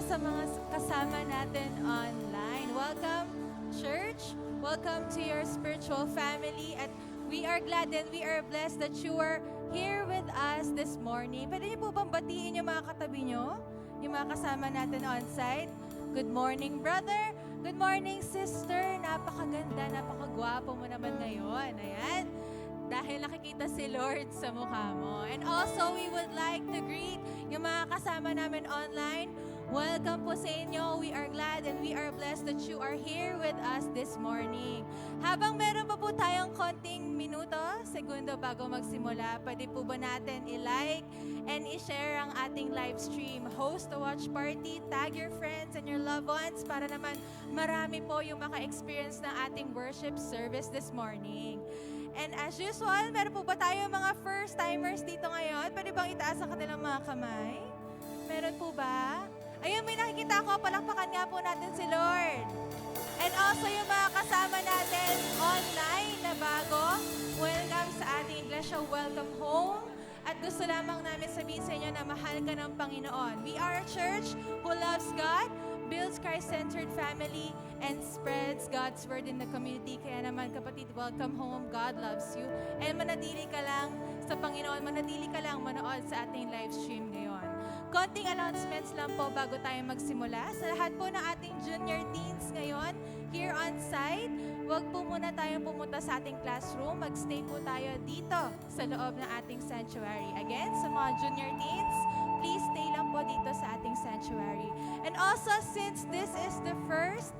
sa mga kasama natin online. Welcome, church. Welcome to your spiritual family. At we are glad and we are blessed that you are here with us this morning. Pwede niyo po bang batiin yung mga katabi niyo? Yung mga kasama natin on-site? Good morning, brother. Good morning, sister. Napakaganda, napakagwapo mo naman ngayon. Ayan. Dahil nakikita si Lord sa mukha mo. And also, we would like to greet yung mga kasama namin online. Welcome po sa inyo. We are glad and we are blessed that you are here with us this morning. Habang meron pa po tayong konting minuto, segundo bago magsimula, pwede po ba natin i-like and i-share ang ating live stream? Host a watch party, tag your friends and your loved ones para naman marami po yung maka-experience ng ating worship service this morning. And as usual, meron po ba tayo mga first-timers dito ngayon? Pwede bang itaas ang kanilang mga kamay? Meron po ba? Ayun, may nakikita ko. Palakpakan nga po natin si Lord. And also yung mga kasama natin online na bago. Welcome sa ating iglesia. Welcome home. At gusto lamang namin sabihin sa inyo na mahal ka ng Panginoon. We are a church who loves God, builds Christ-centered family, and spreads God's word in the community. Kaya naman kapatid, welcome home. God loves you. And manatili ka lang sa Panginoon, manatili ka lang manood sa ating live stream ngayon. Konting announcements lang po bago tayo magsimula. Sa lahat po ng ating junior teens ngayon, here on site, huwag po muna tayong pumunta sa ating classroom. Magstay po tayo dito sa loob ng ating sanctuary. Again, sa mga junior teens, please stay lang po dito sa ating sanctuary. And also, since this is the first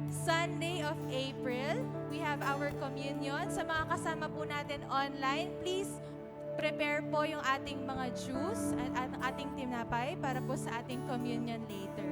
Sunday of April, we have our communion. Sa mga kasama po natin online, please prepare po yung ating mga juice at ating tinapay para po sa ating communion later.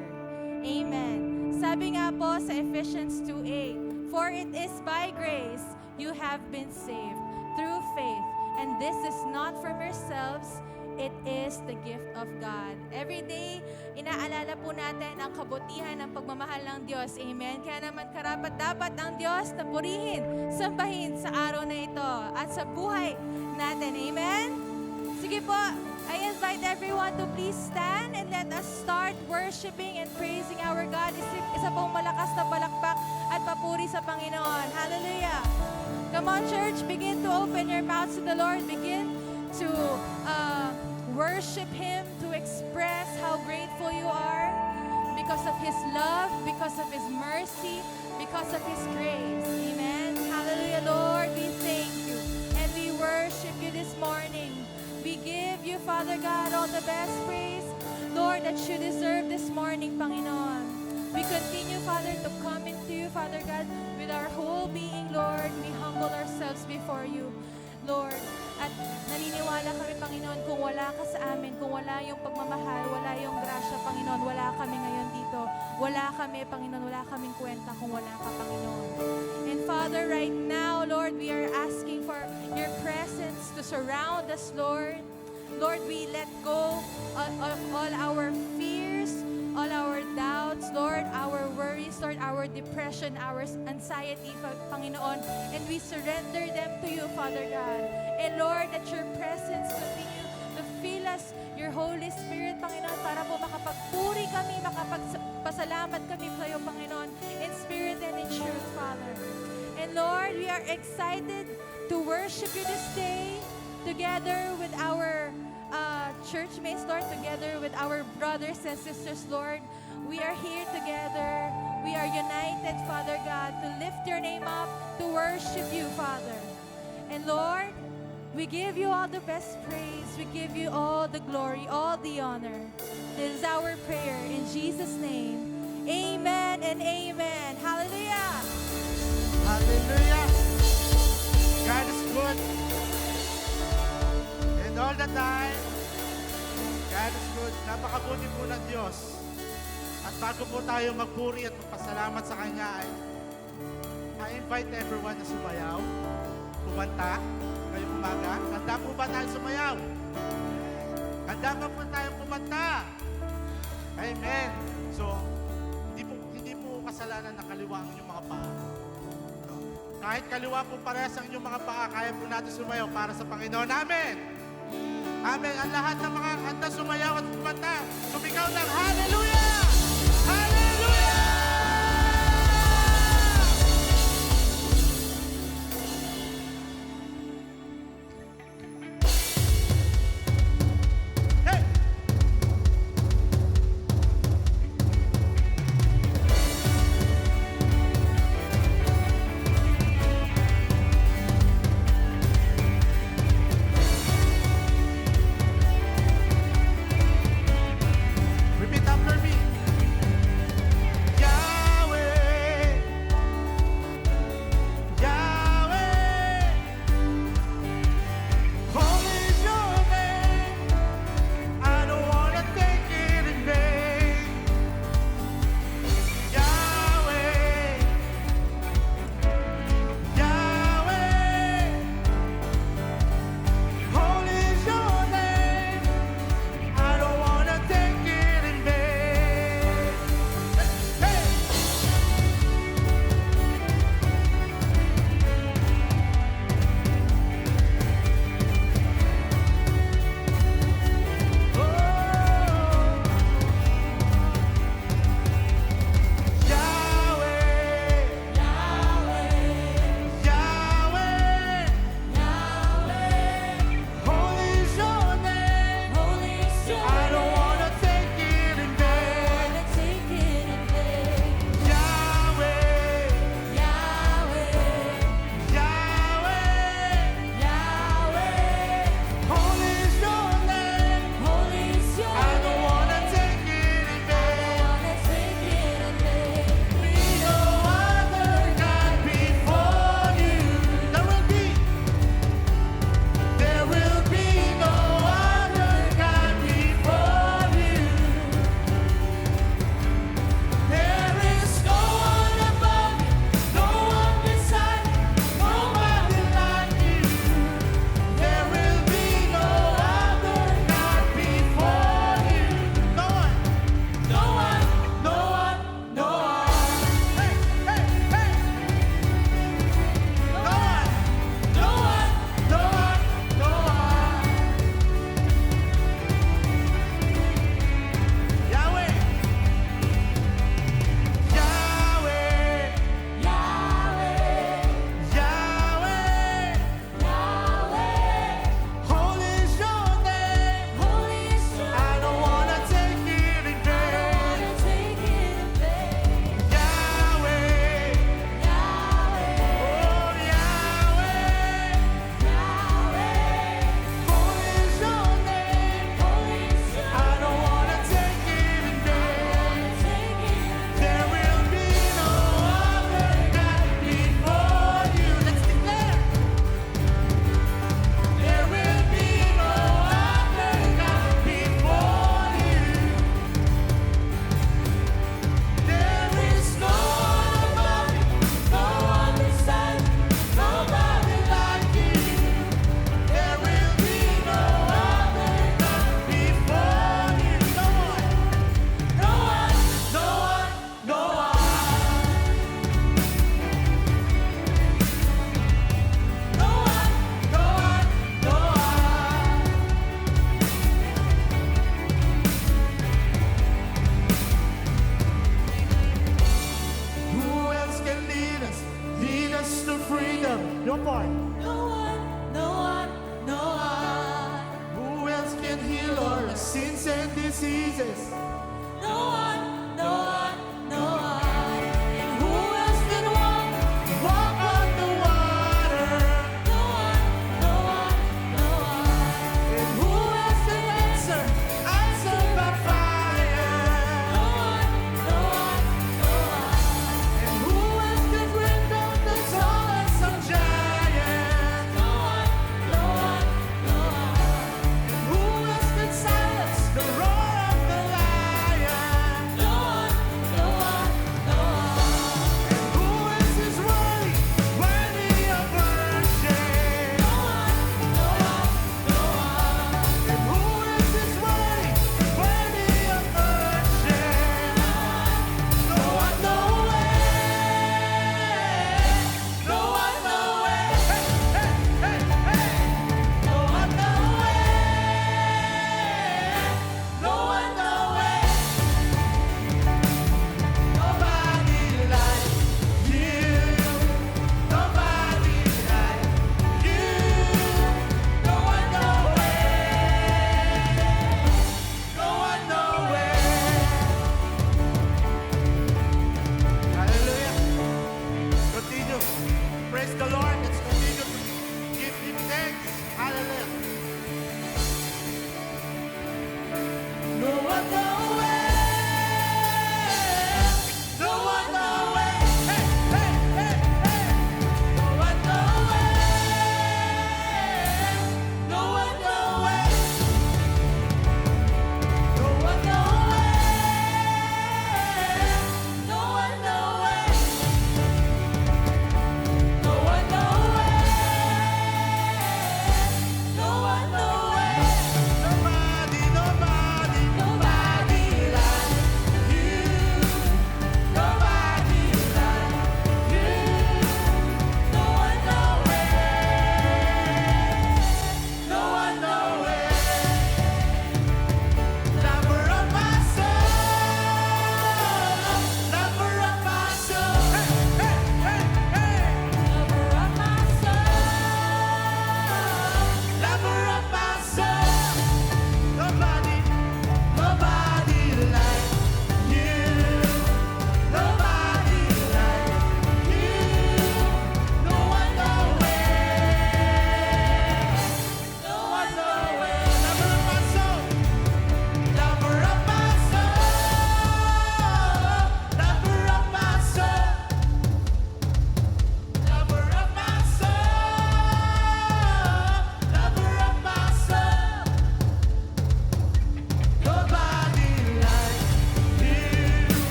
Amen. Sabi nga po sa Ephesians 2:8, "For it is by grace you have been saved through faith, and this is not from yourselves, it is the gift of God." Every day, inaalala po natin ang kabutihan ng pagmamahal ng Diyos. Amen. Kaya naman karapat-dapat ang Diyos na purihin, sambahin sa araw na ito at sa buhay natin. Amen. Sige po, I invite everyone to please stand and let us start worshiping and praising our God. Isa pong malakas na palakpak at papuri sa Panginoon. Hallelujah. Come on, church, begin to open your mouths to the Lord. Begin to worship Him, to express how grateful you are because of His love, because of His mercy, because of His grace. Amen. Hallelujah, Lord, we thank you and we worship you this morning. We give you, Father God, all the best praise, Lord, that you deserve this morning, Panginoon. We continue, Father, to come into you, Father God, with our whole being, Lord. We humble ourselves before you, Lord. At naniniwala kami, Panginoon, kung wala ka sa amin, kung wala yung pagmamahal, wala yung grasya, Panginoon, wala kami ngayon dito. Wala kami, Panginoon, wala kaming kwenta kung wala ka, Panginoon. And Father, right now, Lord, we are asking for your presence to surround us, Lord. Lord, we let go of all our fears, all our doubts, Lord, our worries, Lord, our depression, our anxiety, Panginoon, and we surrender them to you, Father God. And Lord, that your presence continue to fill us, your Holy Spirit, Panginoon, para po makapagpuri kami, makapagpasalamat kami sa iyo, Panginoon, in spirit and in truth, Father. And Lord, we are excited to worship you this day together with our church mates, Lord, together with our brothers and sisters, Lord. We are here together. We are united, Father God, to lift your name up, to worship you, Father. And Lord, we give you all the best praise. We give you all the glory, all the honor. This is our prayer in Jesus' name. Amen and amen. Hallelujah. Hallelujah. God is good. And all the time, God is good. Napakabuti po ng Diyos. At bago po tayo magpuri at magpasalamat sa Kanya, I invite everyone na sumayaw, kumanta, ngayong umaga. Handa po ba tayo sumayaw? Handa ba po tayo kumanta? Amen. So, hindi po kasalanan na kaliwa ang inyong mga paa. No? Kahit kaliwa po parehas ang inyong mga paa, kaya po natin sumayaw para sa Panginoon. Amen. Amen. Ang lahat ng mga handa sumayaw at kumanta, sumigaw ng hallelujah!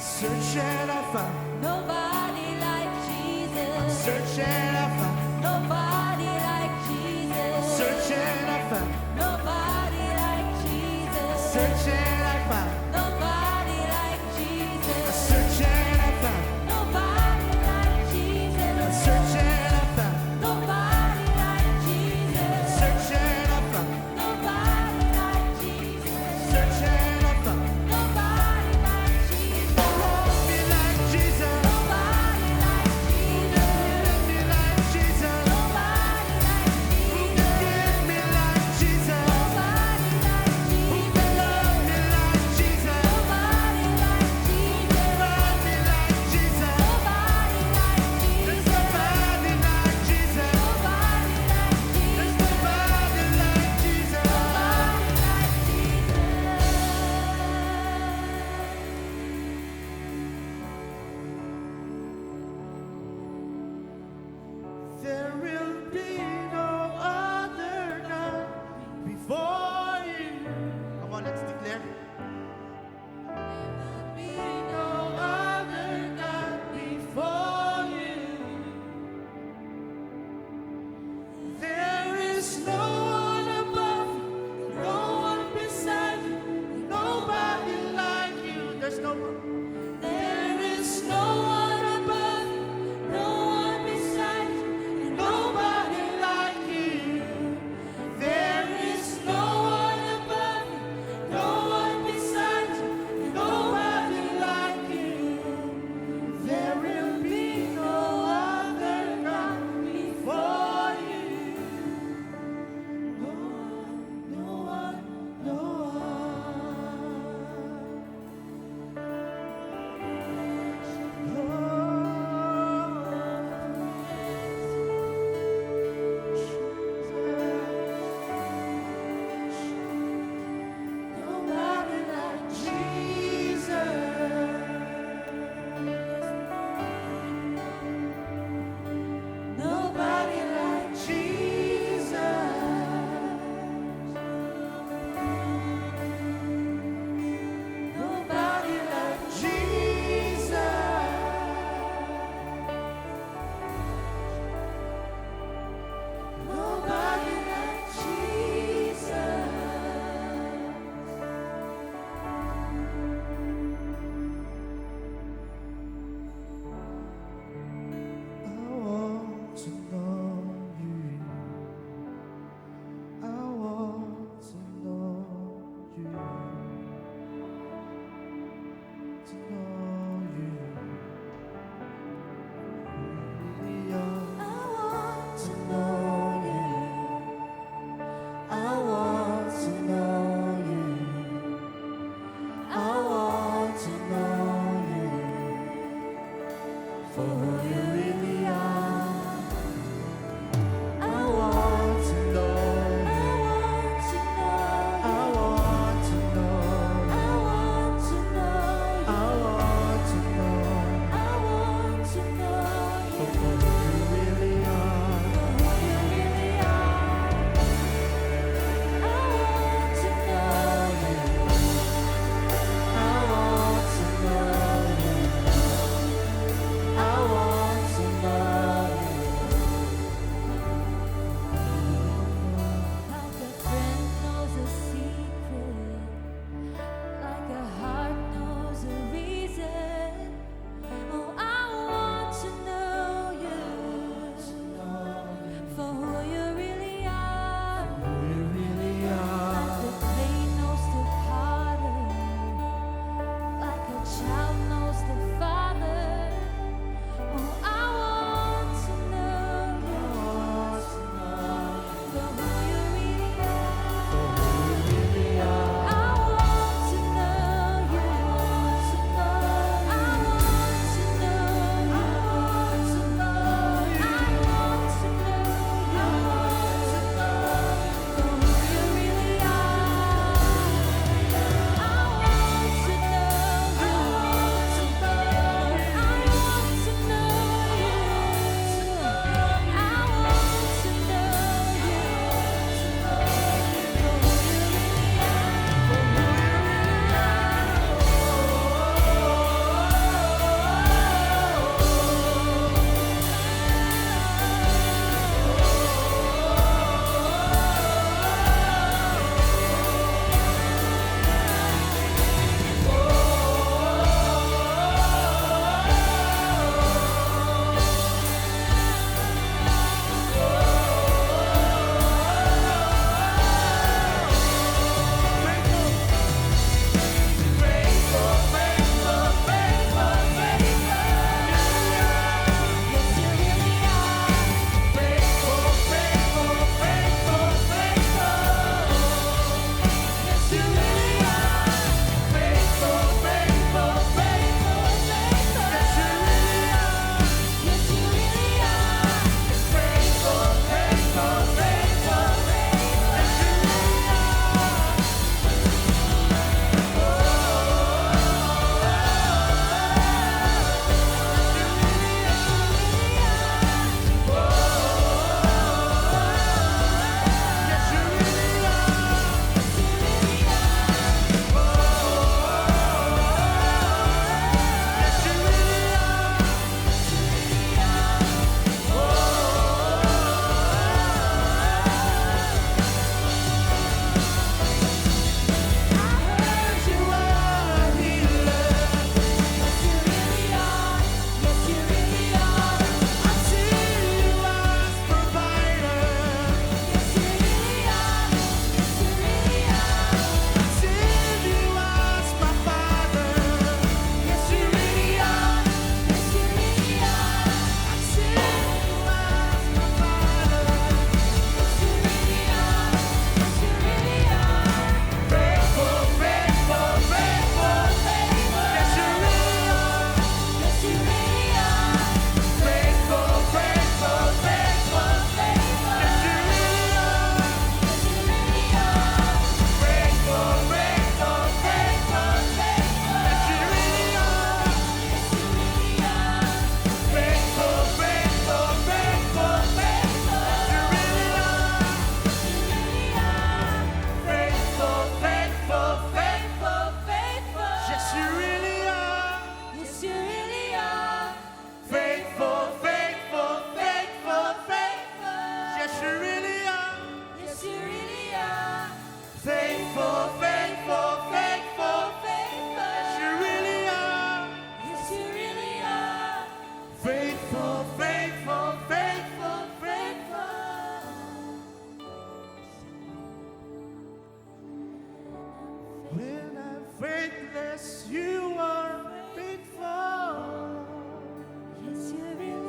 searched and I found. Nobody like Jesus. Searched and I found. Nobody like Jesus. Searched and I found. Nobody like Jesus. Searched and I found. Nobody like Jesus. Searched and I found. Nobody like Jesus. Searched and I found. Nobody like Jesus. Searched and I found. Nobody like Jesus. Searched and I found. Nobody like Jesus. Love me like Jesus. Nobody like Jesus. Love me like Jesus. Nobody like Jesus. Give me like Jesus. Nobody like Jesus. Love me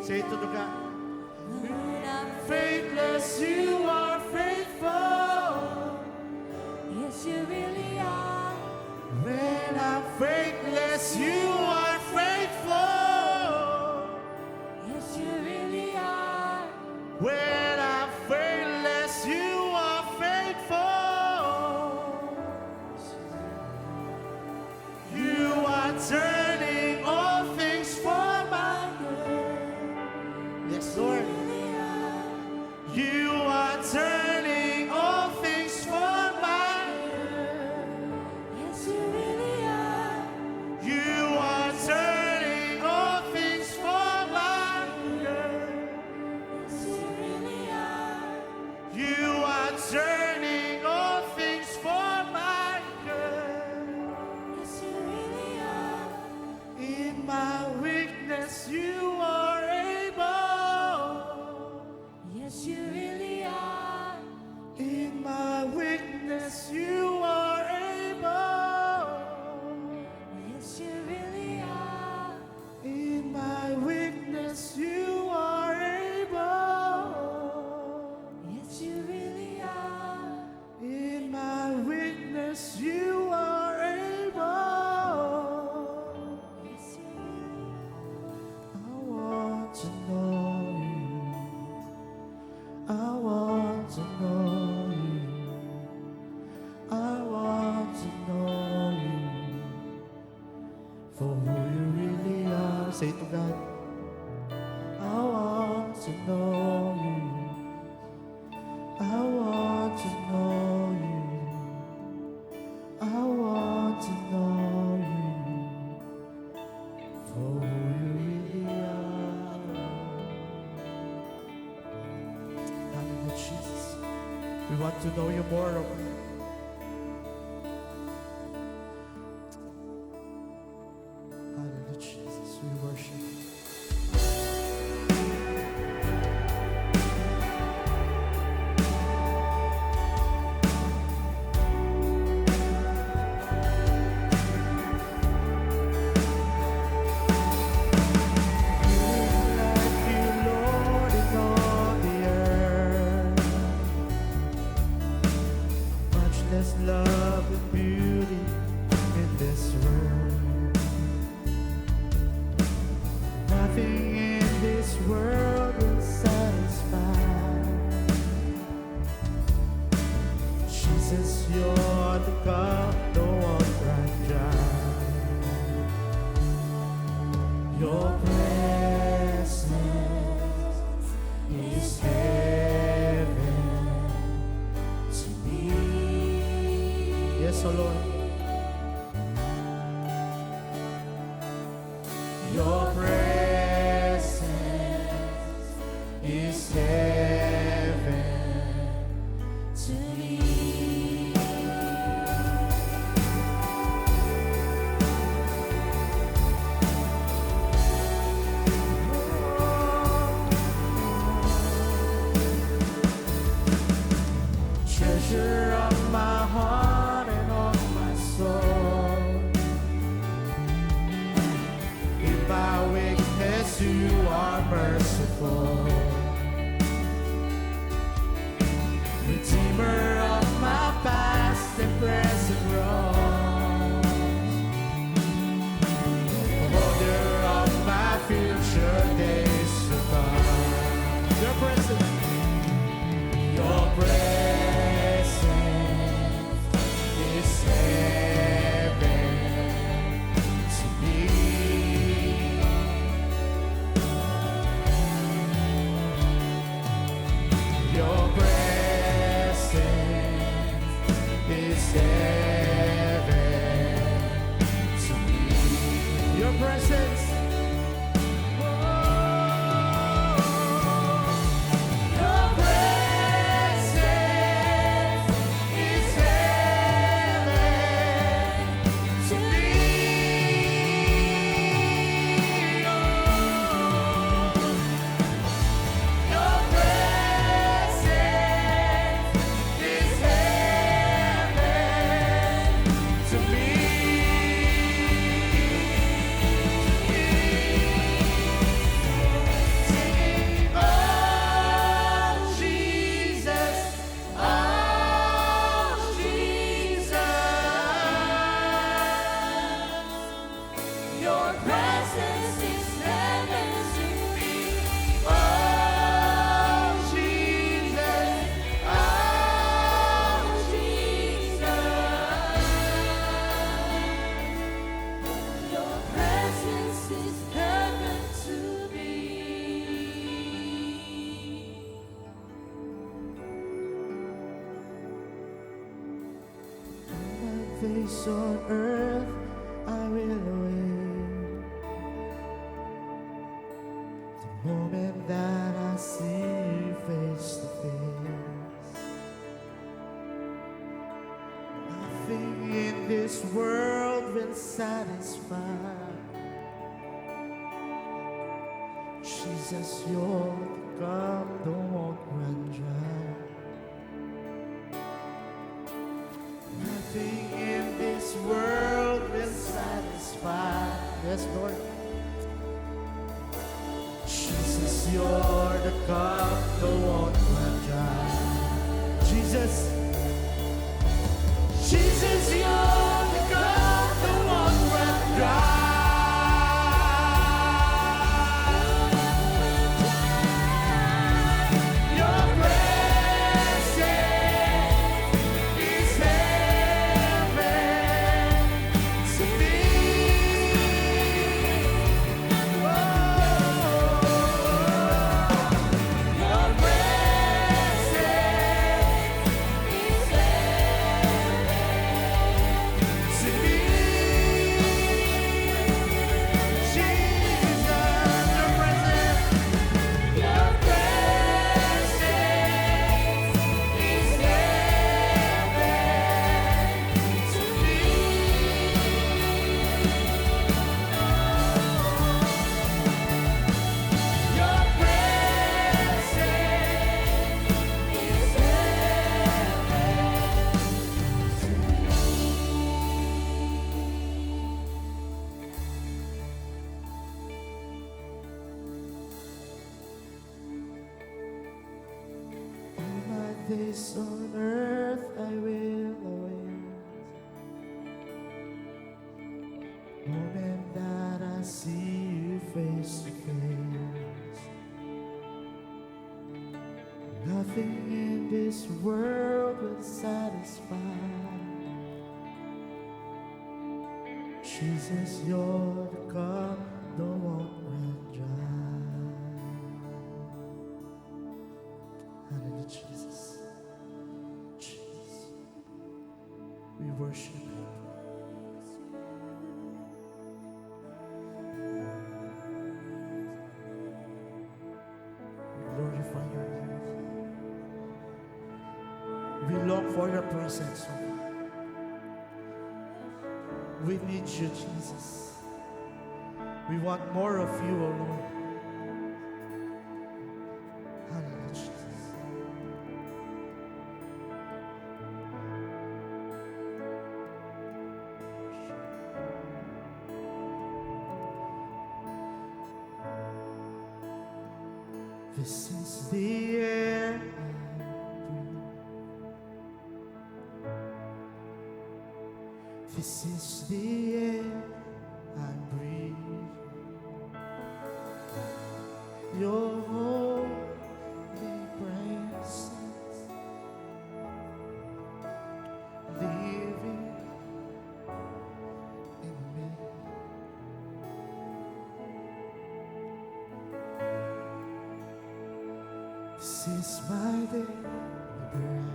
Say it to the God. When I'm Faithless, you are faithful. yes, you really are. When I'm faithless, you are faithful. Yes, you really are. When I'm faithless, you are faithful. You are turning all things for my good. Yes, Lord. You are turning all things for my good. Yes, you really are. You are turning all things for my good. Yes, you really are. You are turning all things for my good. Yes, you really are. In my weakness, you are able. Yes, you really are. In my weakness, you are able. Yes, you really are. In my weakness, you are able. Yes, you really are. In my weakness, you are able. Yes, you really I want to know you. I want to know you. I want to know you for who you really are. Say it to God. I want to know you. I want to know you. I want to know you for who you really are. Hallelujah, Jesus. We want to know you more, Lord. Hallelujah, Jesus. We worship you. Like you, Lord, in all the earth. Much less love and beauty in this world. Nothing in this world will satisfy. Jesus, you're the cup no one can dry. Your presence is heaven to me. Yes, oh Lord. Your presence is heaven to me. Treasure of my heart and of my soul. In my weakness, you are merciful. Redeemer of my past and present wrongs. Holder of my future days to come. Your presence. Your presence is heaven to me. Your presence is heaven to me. Your presence. Your presence is heaven to me. Your presence days on earth I will wait. The moment that I see you face to face. Nothing in this world will satisfy. Jesus, you're the cup that won't run dry. Nothing in this world will satisfy. Yes, Lord. Jesus, you're the cup that won't run dry. Jesus, Jesus, you're the cup that won't run dry. Your presence is heaven to me. Your presence is heaven to me. Jesus, your presence. Your presence is heaven to me. Your presence is All my days on earth I will await. Moment that I see you face to face. Nothing in this world will satisfy. Jesus, you're the cup that won't run dry. Hallelujah, Jesus. Jesus, we worship you. We glorify your name. We long for your presence, oh God. We need you, Jesus. We want more of you, oh Lord. Hallelujah, Jesus. This is the air I breathe. This is the air I breathe. Your holy presence living in me. This is my daily bread.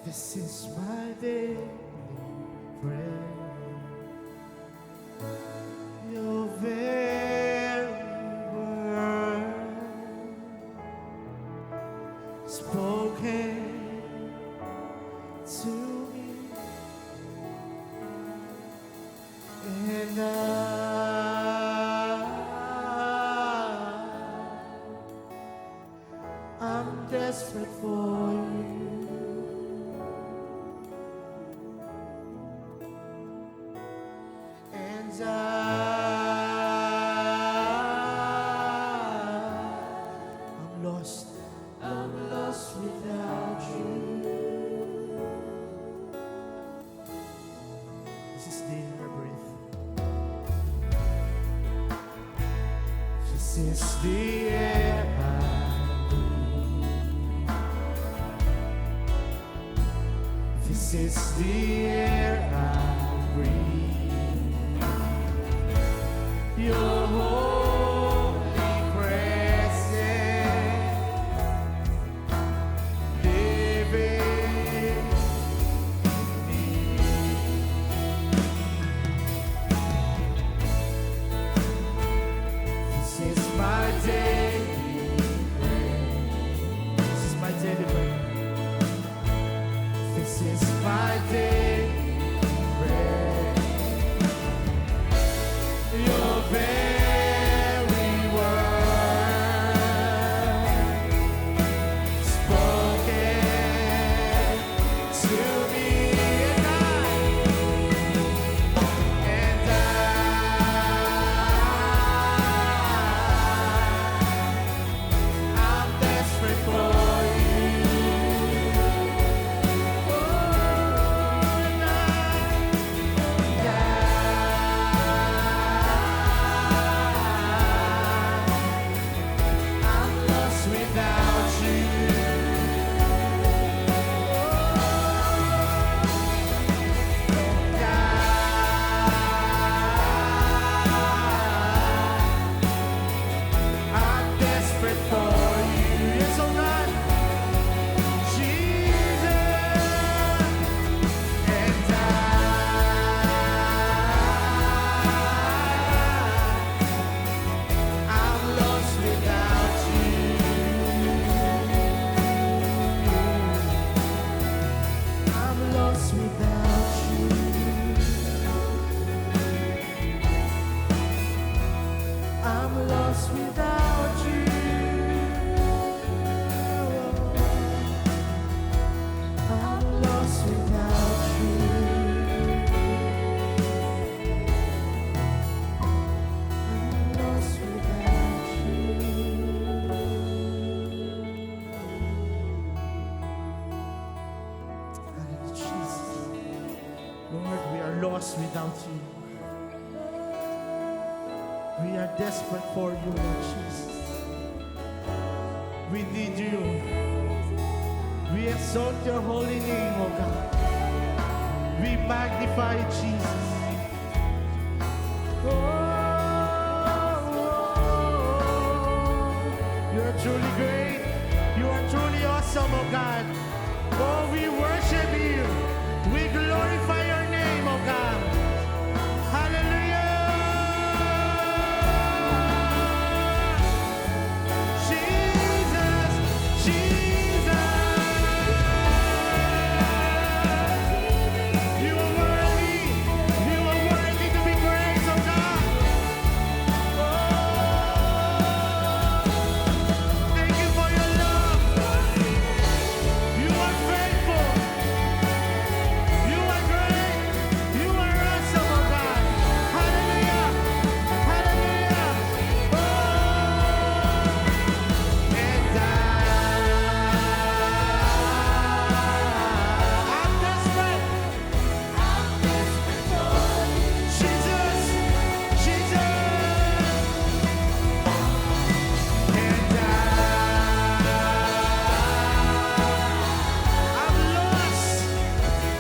This is my daily bread. Your very word spoken to me, and I'm desperate for you. And I'm lost without you. This is the air I breathe. This is the air I breathe. This is the air I breathe. Your holy presence living lost without you. We are desperate for you, Lord Jesus. We need you. We exalt your holy name, O God. We magnify Jesus. You are truly great. You are truly awesome, O God. Oh, we worship you. We glorify your name, O God. Hallelujah. Jesus, Jesus. You are worthy. You are worthy to be praised, O God. Thank you for your love. You are faithful. You are great. You are awesome, oh God. Hallelujah. Hallelujah. Oh, and I'm desperate. Jesus, Jesus. And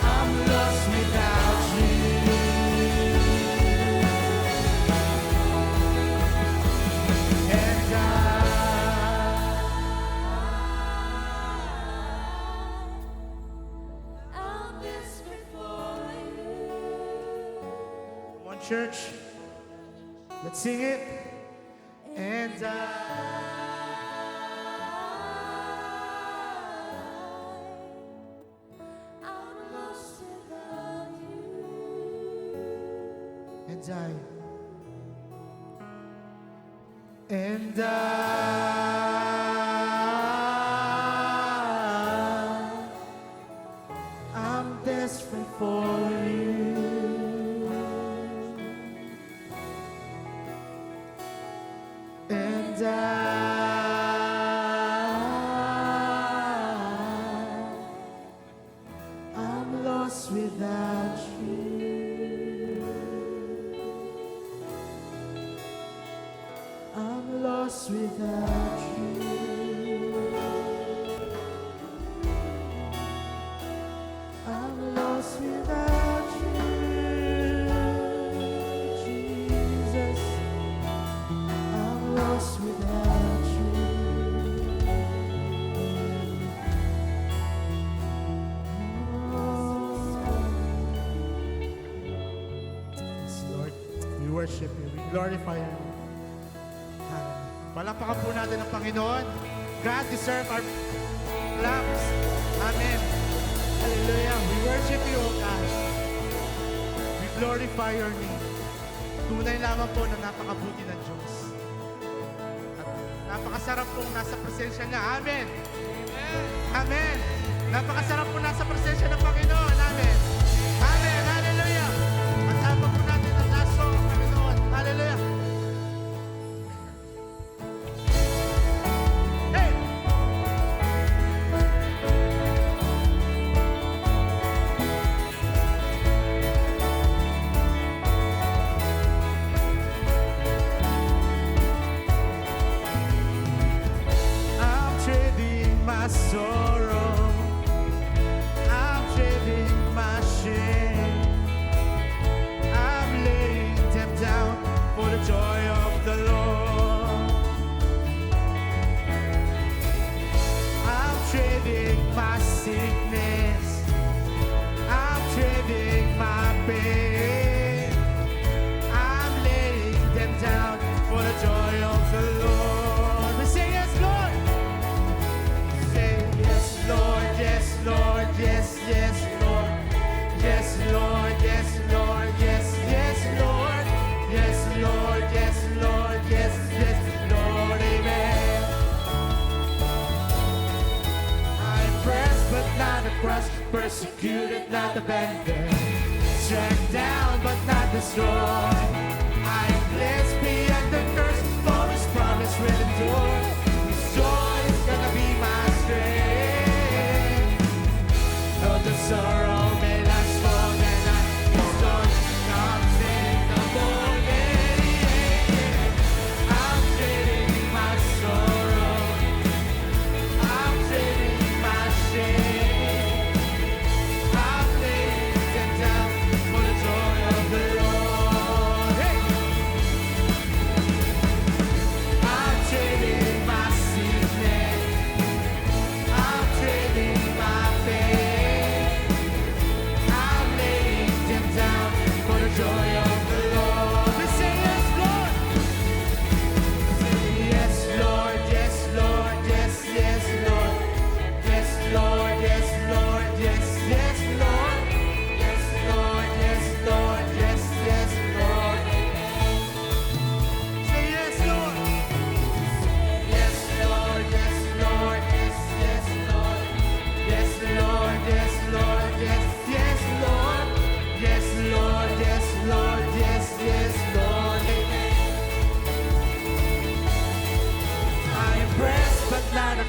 I'm lost without you. And come on, church. Let's sing it. And and I'm desperate for you. And I'm lost without you. I'm lost without you. I'm lost without you, Jesus. I'm lost without you. Yes, Lord, we worship you. We glorify you. Palakpakan po natin ang Panginoon. God deserve our claps. Amen. Hallelujah. We worship you, O God. We glorify your name. Tunay lamang po na napakabuti ng Diyos. At napakasarap pong nasa presensya niya. Amen. Amen. Napakasarap po nasa presensya ng Panginoon. Amen. Amen. Hallelujah. At habang po natin ang last song ng Panginoon. Hallelujah. Hey! I'm trading my sorrow. I'm trading my shame. I'm laying them down for the joy of the Lord. I'm trading my sickness. I'm trading my pain. I'm laying them down for the joy of the Lord. We say yes, Lord. Say yes, Lord, yes, Lord, yes, yes, Lord. Yes, Lord, yes, Lord, yes, yes, Lord. Yes, Lord, yes, Lord, yes, yes, Lord, amen. I'm pressed but not oppressed, persecuted, not abandoned, struck down but not destroyed. I'm blessed beyond the curse, for His promise will endure. His joy is gonna be my strength. Though the sorrow may last for the night, His joy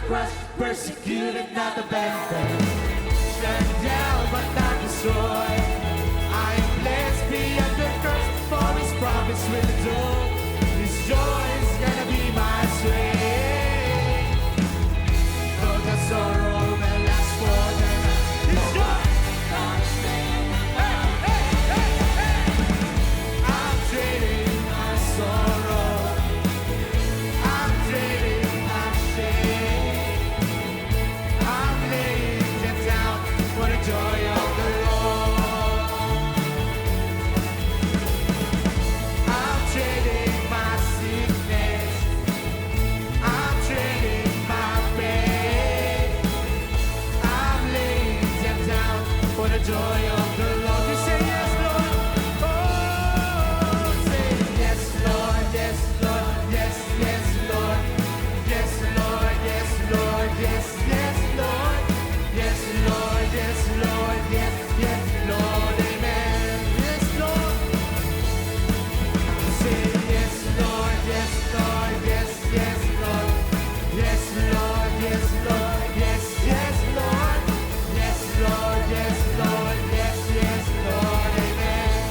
crushed, persecuted, not abandoned, struck down but not destroyed. I am blessed beyond the curse, for His promise will endure. His joy is gonna be my strength. Though the sorrow may last for the night, His joy. I'm trading my sorrow. I'm trading my shame. I'm laying it down for the joy of the Lord. I'm trading my sickness. I'm trading my pain. I'm laying them down for the joy of the Lord. You say yes, Lord. Oh, say yes, Lord, yes, Lord, yes, yes, Lord. Yes, Lord, yes, Lord, yes, yes, Lord. Yes, Lord, yes, Lord, yes, yes, Lord. Amen. Yes, Lord. Say yes, Lord, yes, Lord, yes, yes, Lord. Yes, Lord, yes, Lord, yes, yes, Lord. Yes, Lord, yes, Lord, yes, yes, Lord. Amen.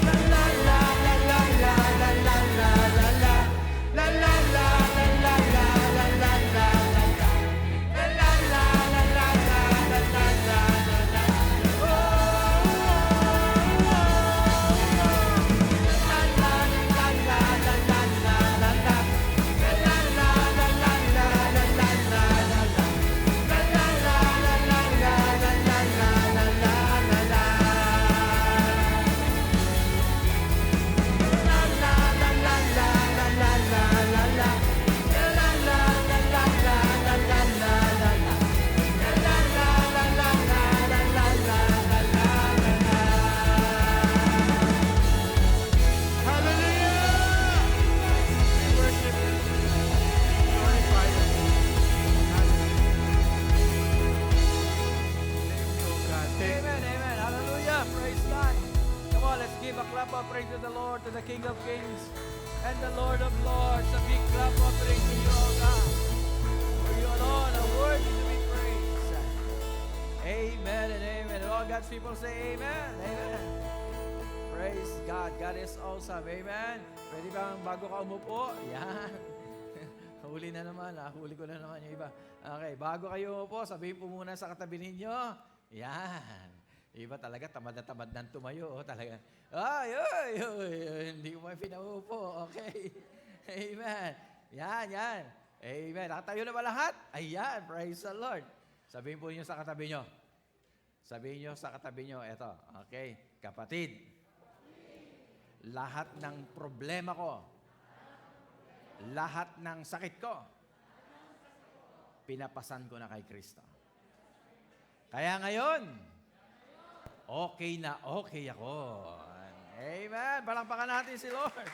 La la la la la la la la la la la. La la la la la la la la la la la. La la la la la la la la la la. Oh, la la la la la la la la la. La la la la la la la la la la la. La la la la la la la la la la la la. Amen, amen. Hallelujah. Praise God. Come on, let's give a clap offering to the Lord, to the King of Kings and the Lord of Lords. A big clap offering to you, O God. For you alone are worthy to be praised. Amen and amen. And all God's people say amen. Amen. Praise God. God is awesome. Amen. Pwede bang bago ka umupo? Yan. Huli na naman. Huli ko na naman yung iba. Okay, bago kayo umupo, sabihin po muna sa katabi ninyo. Yan. Iba talaga, tamad na tamad nang tumayo. Talaga, ay, ay, ay, ay, hindi ko may pinaupo. Okay. Amen. Yan, yan. Amen. Nakatayo na ba lahat? Ayan, praise the Lord. Sabihin po niyo sa katabi nyo. Sabihin nyo sa katabi nyo, eto, okay, kapatid, lahat ng problema ko, lahat ng sakit ko, pinapasan ko na kay Kristo. Kaya ngayon, okay na okay ako. Amen. Palakpakan natin si Lord.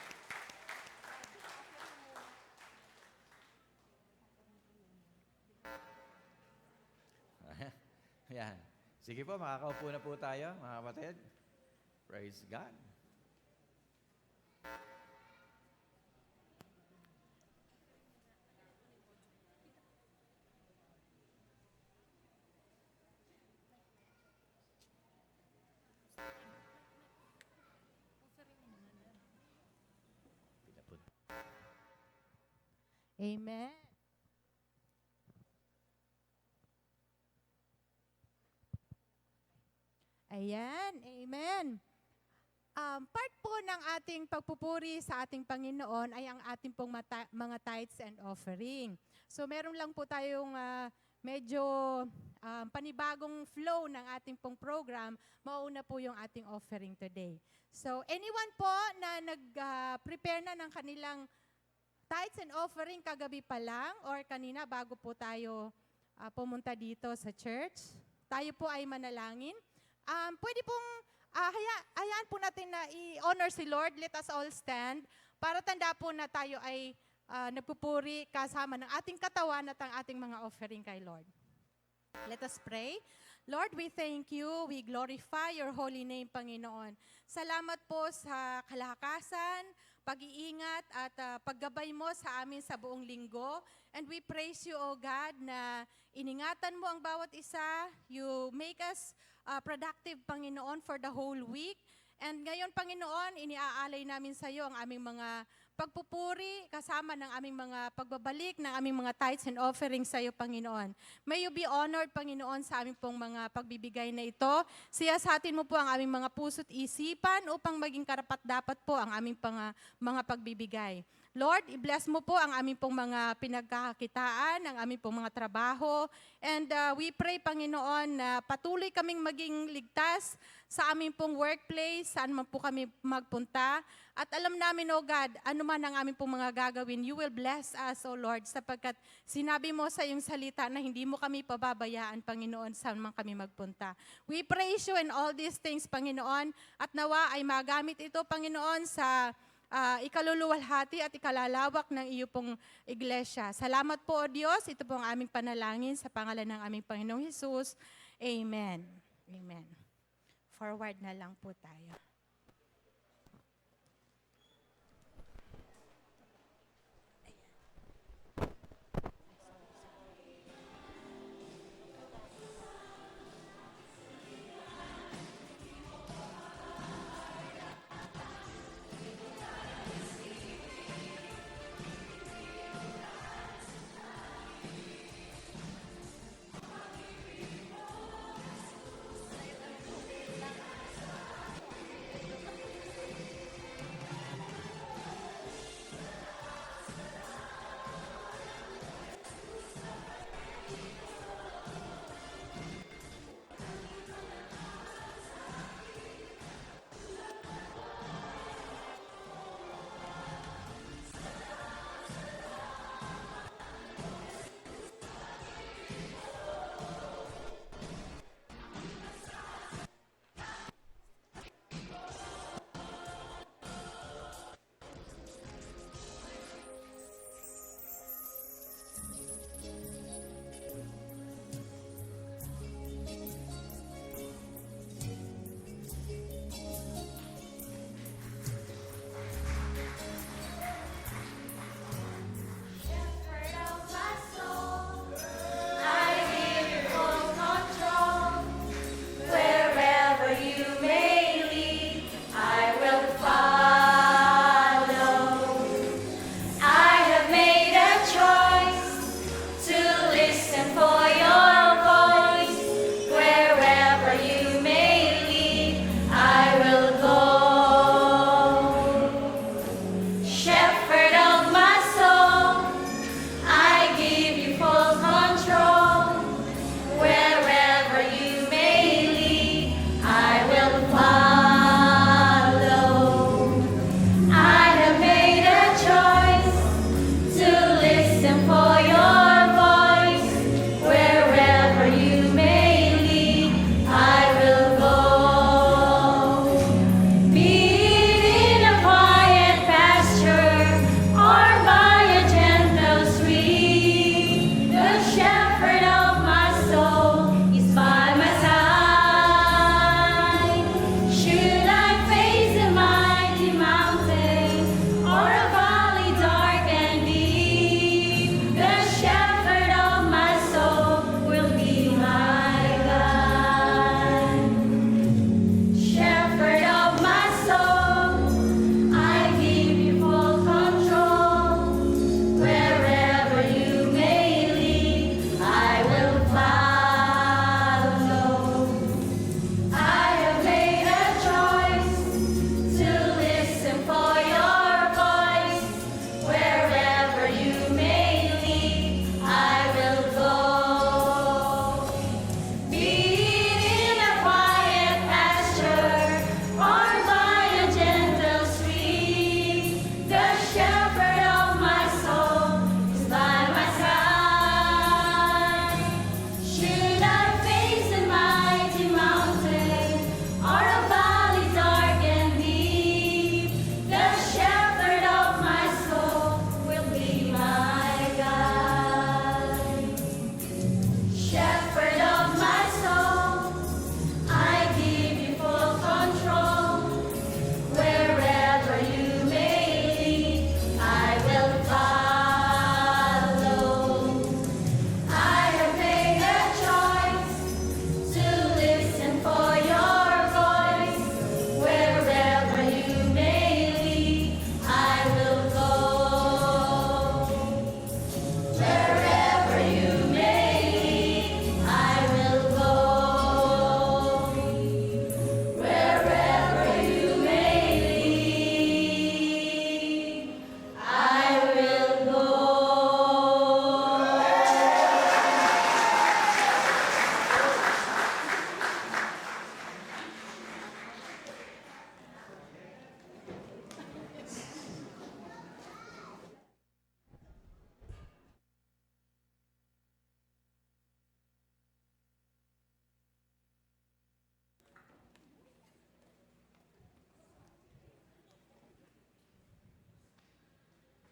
Yan. Sige po, makakaupo na po tayo, mga kapatid. Praise God. Amen. Ayan, amen. Part po ng ating pagpupuri sa ating Panginoon ay ang ating pong mga tithes and offering. So meron lang po tayong medyo panibagong flow ng ating pong program. Mauna po yung ating offering today. So anyone po na nag-prepare na ng kanilang tithes and offering kagabi pa lang or kanina bago po tayo pumunta dito sa church, tayo po ay manalangin. Pwede pong hayaan po natin na i-honor si Lord. Let us all stand para tanda po na tayo ay nagpupuri kasama ng ating katawan at ang ating mga offering kay Lord. Let us pray. Lord, we thank you. We glorify your holy name, Panginoon. Salamat po sa kalakasan, pag-iingat at paggabay mo sa amin sa buong linggo. And we praise you, O God, na iningatan mo ang bawat isa. You make us productive, Panginoon, for the whole week. And ngayon, Panginoon, iniaalay namin sa iyo ang aming mga pagpupuri kasama ng aming mga pagbabalik ng aming mga tithes and offerings sa iyo, Panginoon. May you be honored, Panginoon, sa aming pong mga pagbibigay na ito. Siyasatin mo po ang aming mga puso't isipan upang maging karapat-dapat po ang aming mga pagbibigay. Lord, i-bless mo po ang aming pong mga pinagkakakitaan, ang aming pong mga trabaho. And we pray, Panginoon, na patuloy kaming maging ligtas sa aming pong workplace, saan man po kami magpunta. At alam namin, O God, ano man ang aming pong mga gagawin, you will bless us, O Lord, sapagkat sinabi mo sa iyong salita na hindi mo kami pababayaan, Panginoon, saan man kami magpunta. We praise you in all these things, Panginoon, at nawa ay magamit ito, Panginoon, sa ikaluluwalhati at ikalalawak ng iyo pong iglesia. Salamat po, O Diyos. Ito po ang aming panalangin sa pangalan ng aming Panginoong Hesus. Amen. Amen. Forward na lang po tayo.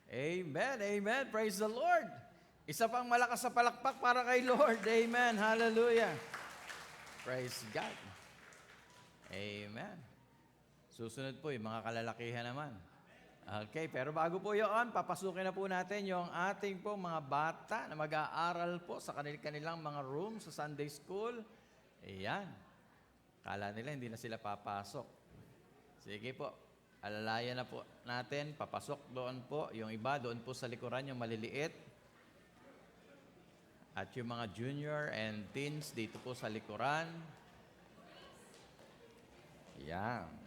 Amen, amen. Praise the Lord. Isa pang malakas sa palakpak para kay Lord. Amen, hallelujah. Praise God. Amen. Susunod po yung mga kalalakihan naman. Okay, pero bago po yun, papasukin na po natin yung ating po mga bata na mag-aaral po sa kanilang mga room sa Sunday School. Ayan. Kala nila hindi na sila papasok. Sige po, alalayan na po natin, papasok doon po. Yung iba doon po sa likuran, yung maliliit. At yung mga junior and teens dito po sa likuran. Ayan.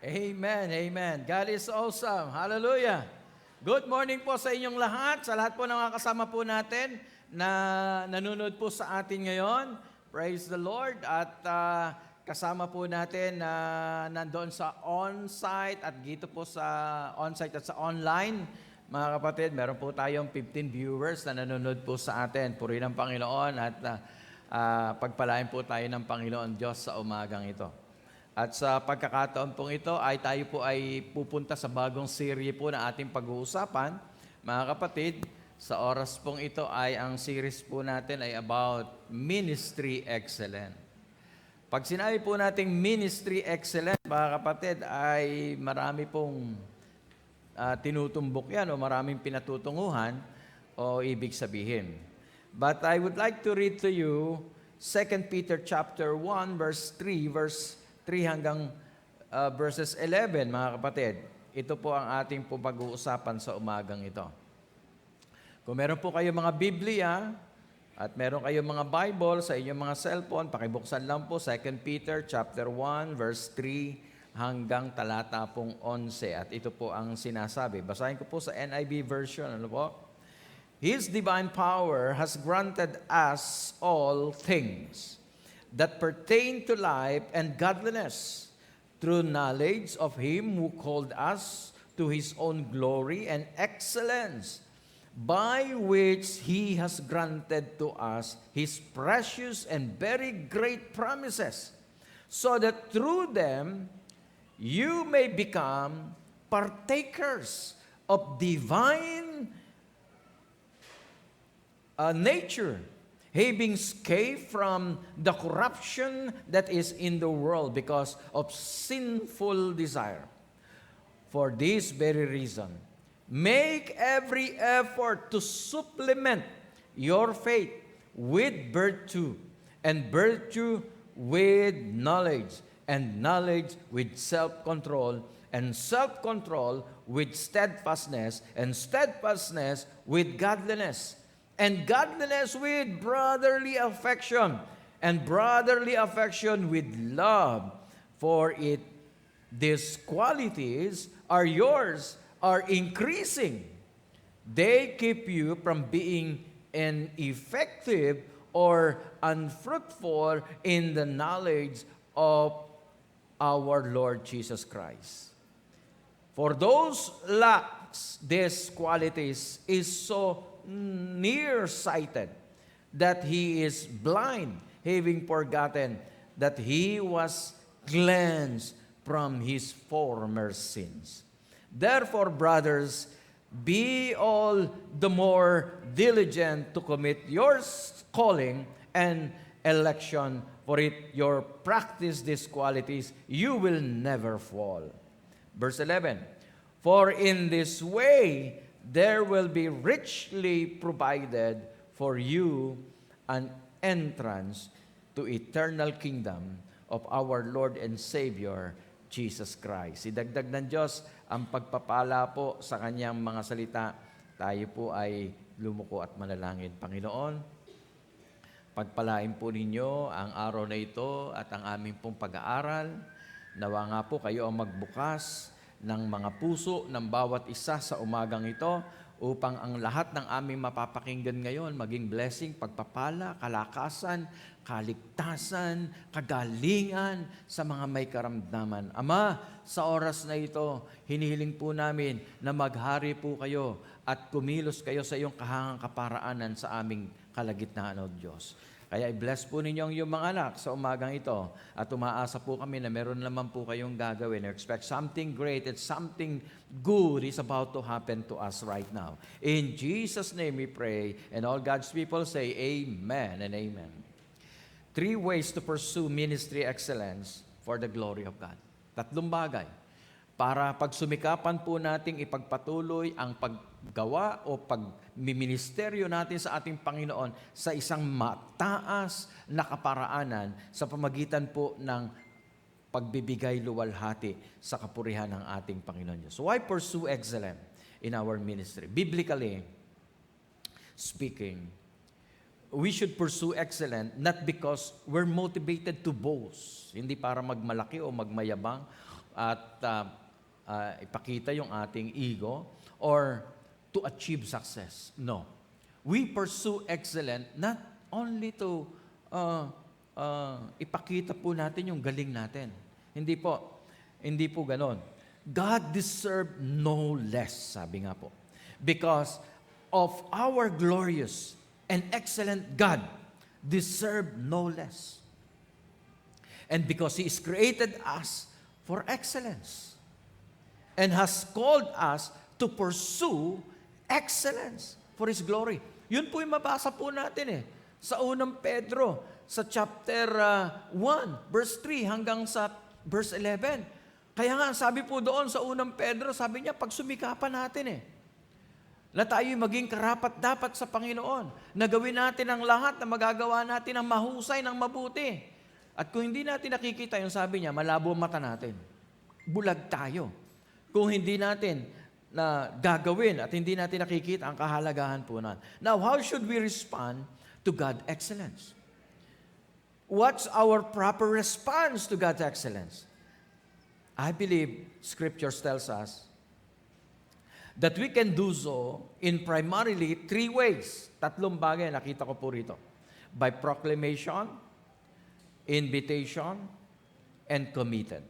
Amen, amen. God is awesome. Hallelujah. Good morning po sa inyong lahat, sa lahat po ng mga kasama po natin na nanonood po sa atin ngayon. Praise the Lord. At kasama po natin na nandoon sa on-site at dito po sa on-site at sa online. Mga kapatid, meron po tayong 15 viewers na nanonood po sa atin. Purihin ang Panginoon at pagpalain po tayo ng Panginoon Diyos sa umagang ito. At sa pagkakataon pong ito ay tayo po ay pupunta sa bagong serye po na ating pag-uusapan. Mga kapatid, sa oras pong ito ay ang series po natin ay about Ministry Excellence. Pag sinabi po nating Ministry Excellence, mga kapatid, ay marami pong tinutumbok yan o maraming pinatutunguhan o ibig sabihin. But I would like to read to you 2 Peter chapter 1 verse 3 hanggang verses 11, mga kapatid. Ito po ang ating pag-uusapan sa umagang ito. Kung meron po kayo mga Biblia at meron kayo mga Bible sa inyong mga cellphone, pakibuksan lang po 2 Peter chapter 1 verse 3 hanggang talata pong 11. At ito po ang sinasabi. Basahin ko po sa NIV version. Ano po? His divine power has granted us all things that pertain to life and godliness, through knowledge of Him who called us to His own glory and excellence, by which He has granted to us His precious and very great promises, so that through them you may become partakers of divine nature, having escaped from the corruption that is in the world because of sinful desire. For this very reason, make every effort to supplement your faith with virtue, and virtue with knowledge, and knowledge with self-control, and self-control with steadfastness, and steadfastness with godliness, and godliness with brotherly affection, and brotherly affection with love. For these qualities are yours, are increasing. They keep you from being ineffective or unfruitful in the knowledge of our Lord Jesus Christ. For those lacks these qualities is so nearsighted that he is blind, having forgotten that he was cleansed from his former sins. Therefore, brothers, be all the more diligent to commit your calling and election, for it your practice these qualities, you will never fall. Verse 11, for in this way there will be richly provided for you an entrance to eternal kingdom of our Lord and Savior, Jesus Christ. Idagdag ng Diyos ang pagpapala po sa kanyang mga salita. Tayo po ay lumuko at manalangin. Panginoon, pagpalain po ninyo ang araw na ito at ang aming pong pag-aaral. Nawa nga po kayo ang magbukas ng mga puso ng bawat isa sa umagang ito upang ang lahat ng aming mapapakinggan ngayon maging blessing, pagpapala, kalakasan, kaligtasan, kagalingan sa mga may karamdaman. Ama, sa oras na ito, hinihiling po namin na maghari po kayo at kumilos kayo sa iyong kahangang kaparaanan sa aming kalagitnaan, O Diyos. Kaya i-bless po ninyo ang iyong mga anak sa umagang ito. At umaasa po kami na meron naman po kayong gagawin. Expect something great and something good is about to happen to us right now. In Jesus' name we pray. And all God's people say amen and amen. 3 ways to pursue ministry excellence for the glory of God. 3 bagay para pagsumikapan po nating ipagpatuloy ang paggawa o pagmiministeryo natin sa ating Panginoon sa isang mataas na kaparaanan sa pamagitan po ng pagbibigay luwalhati sa kapurihan ng ating Panginoon Diyos. So why pursue excellence in our ministry? Biblically speaking, we should pursue excellence not because we're motivated to boast, hindi para magmalaki o magmayabang at ipakita yung ating ego or to achieve success. No. We pursue excellence not only to ipakita po natin yung galing natin. Hindi po ganon. God deserved no less, sabi nga po. Because of our glorious and excellent God deserved no less. And because He has created us for excellence and has called us to pursue excellence for His glory. Yun po yung mabasa po natin sa unang Pedro, sa chapter 1, verse 3 hanggang sa verse 11. Kaya nga, sabi po doon sa unang Pedro, sabi niya, pagsumikapan natin na tayo'y maging karapat-dapat sa Panginoon, na gawin natin ang lahat na magagawa natin ng mahusay, ng mabuti. At kung hindi natin nakikita yung sabi niya, malabo ang mata natin. Bulag tayo. Kung hindi natin na gagawin at hindi natin nakikita ang kahalagahan po natin. Now, how should we respond to God's excellence? What's our proper response to God's excellence? I believe Scriptures tells us that we can do so in primarily 3 ways. 3 bagay nakita ko po rito. By proclamation, invitation, and committed.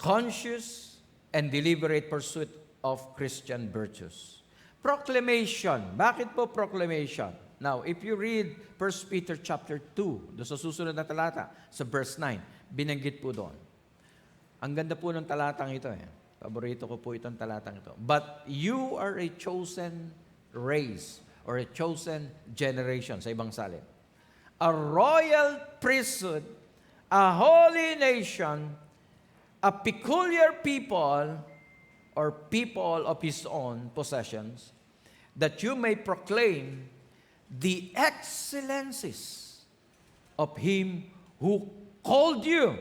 Conscious and deliberate pursuit of Christian virtues. Proclamation. Bakit po proclamation? Now, if you read 1 Peter chapter 2, doon sa susunod na talata, sa verse 9, binanggit po doon. Ang ganda po ng talatang ito Paborito ko po itong talatang ito. But you are a chosen race or a chosen generation sa ibang salin. A royal priesthood, a holy nation, a peculiar people or people of His own possessions, that you may proclaim the excellencies of Him who called you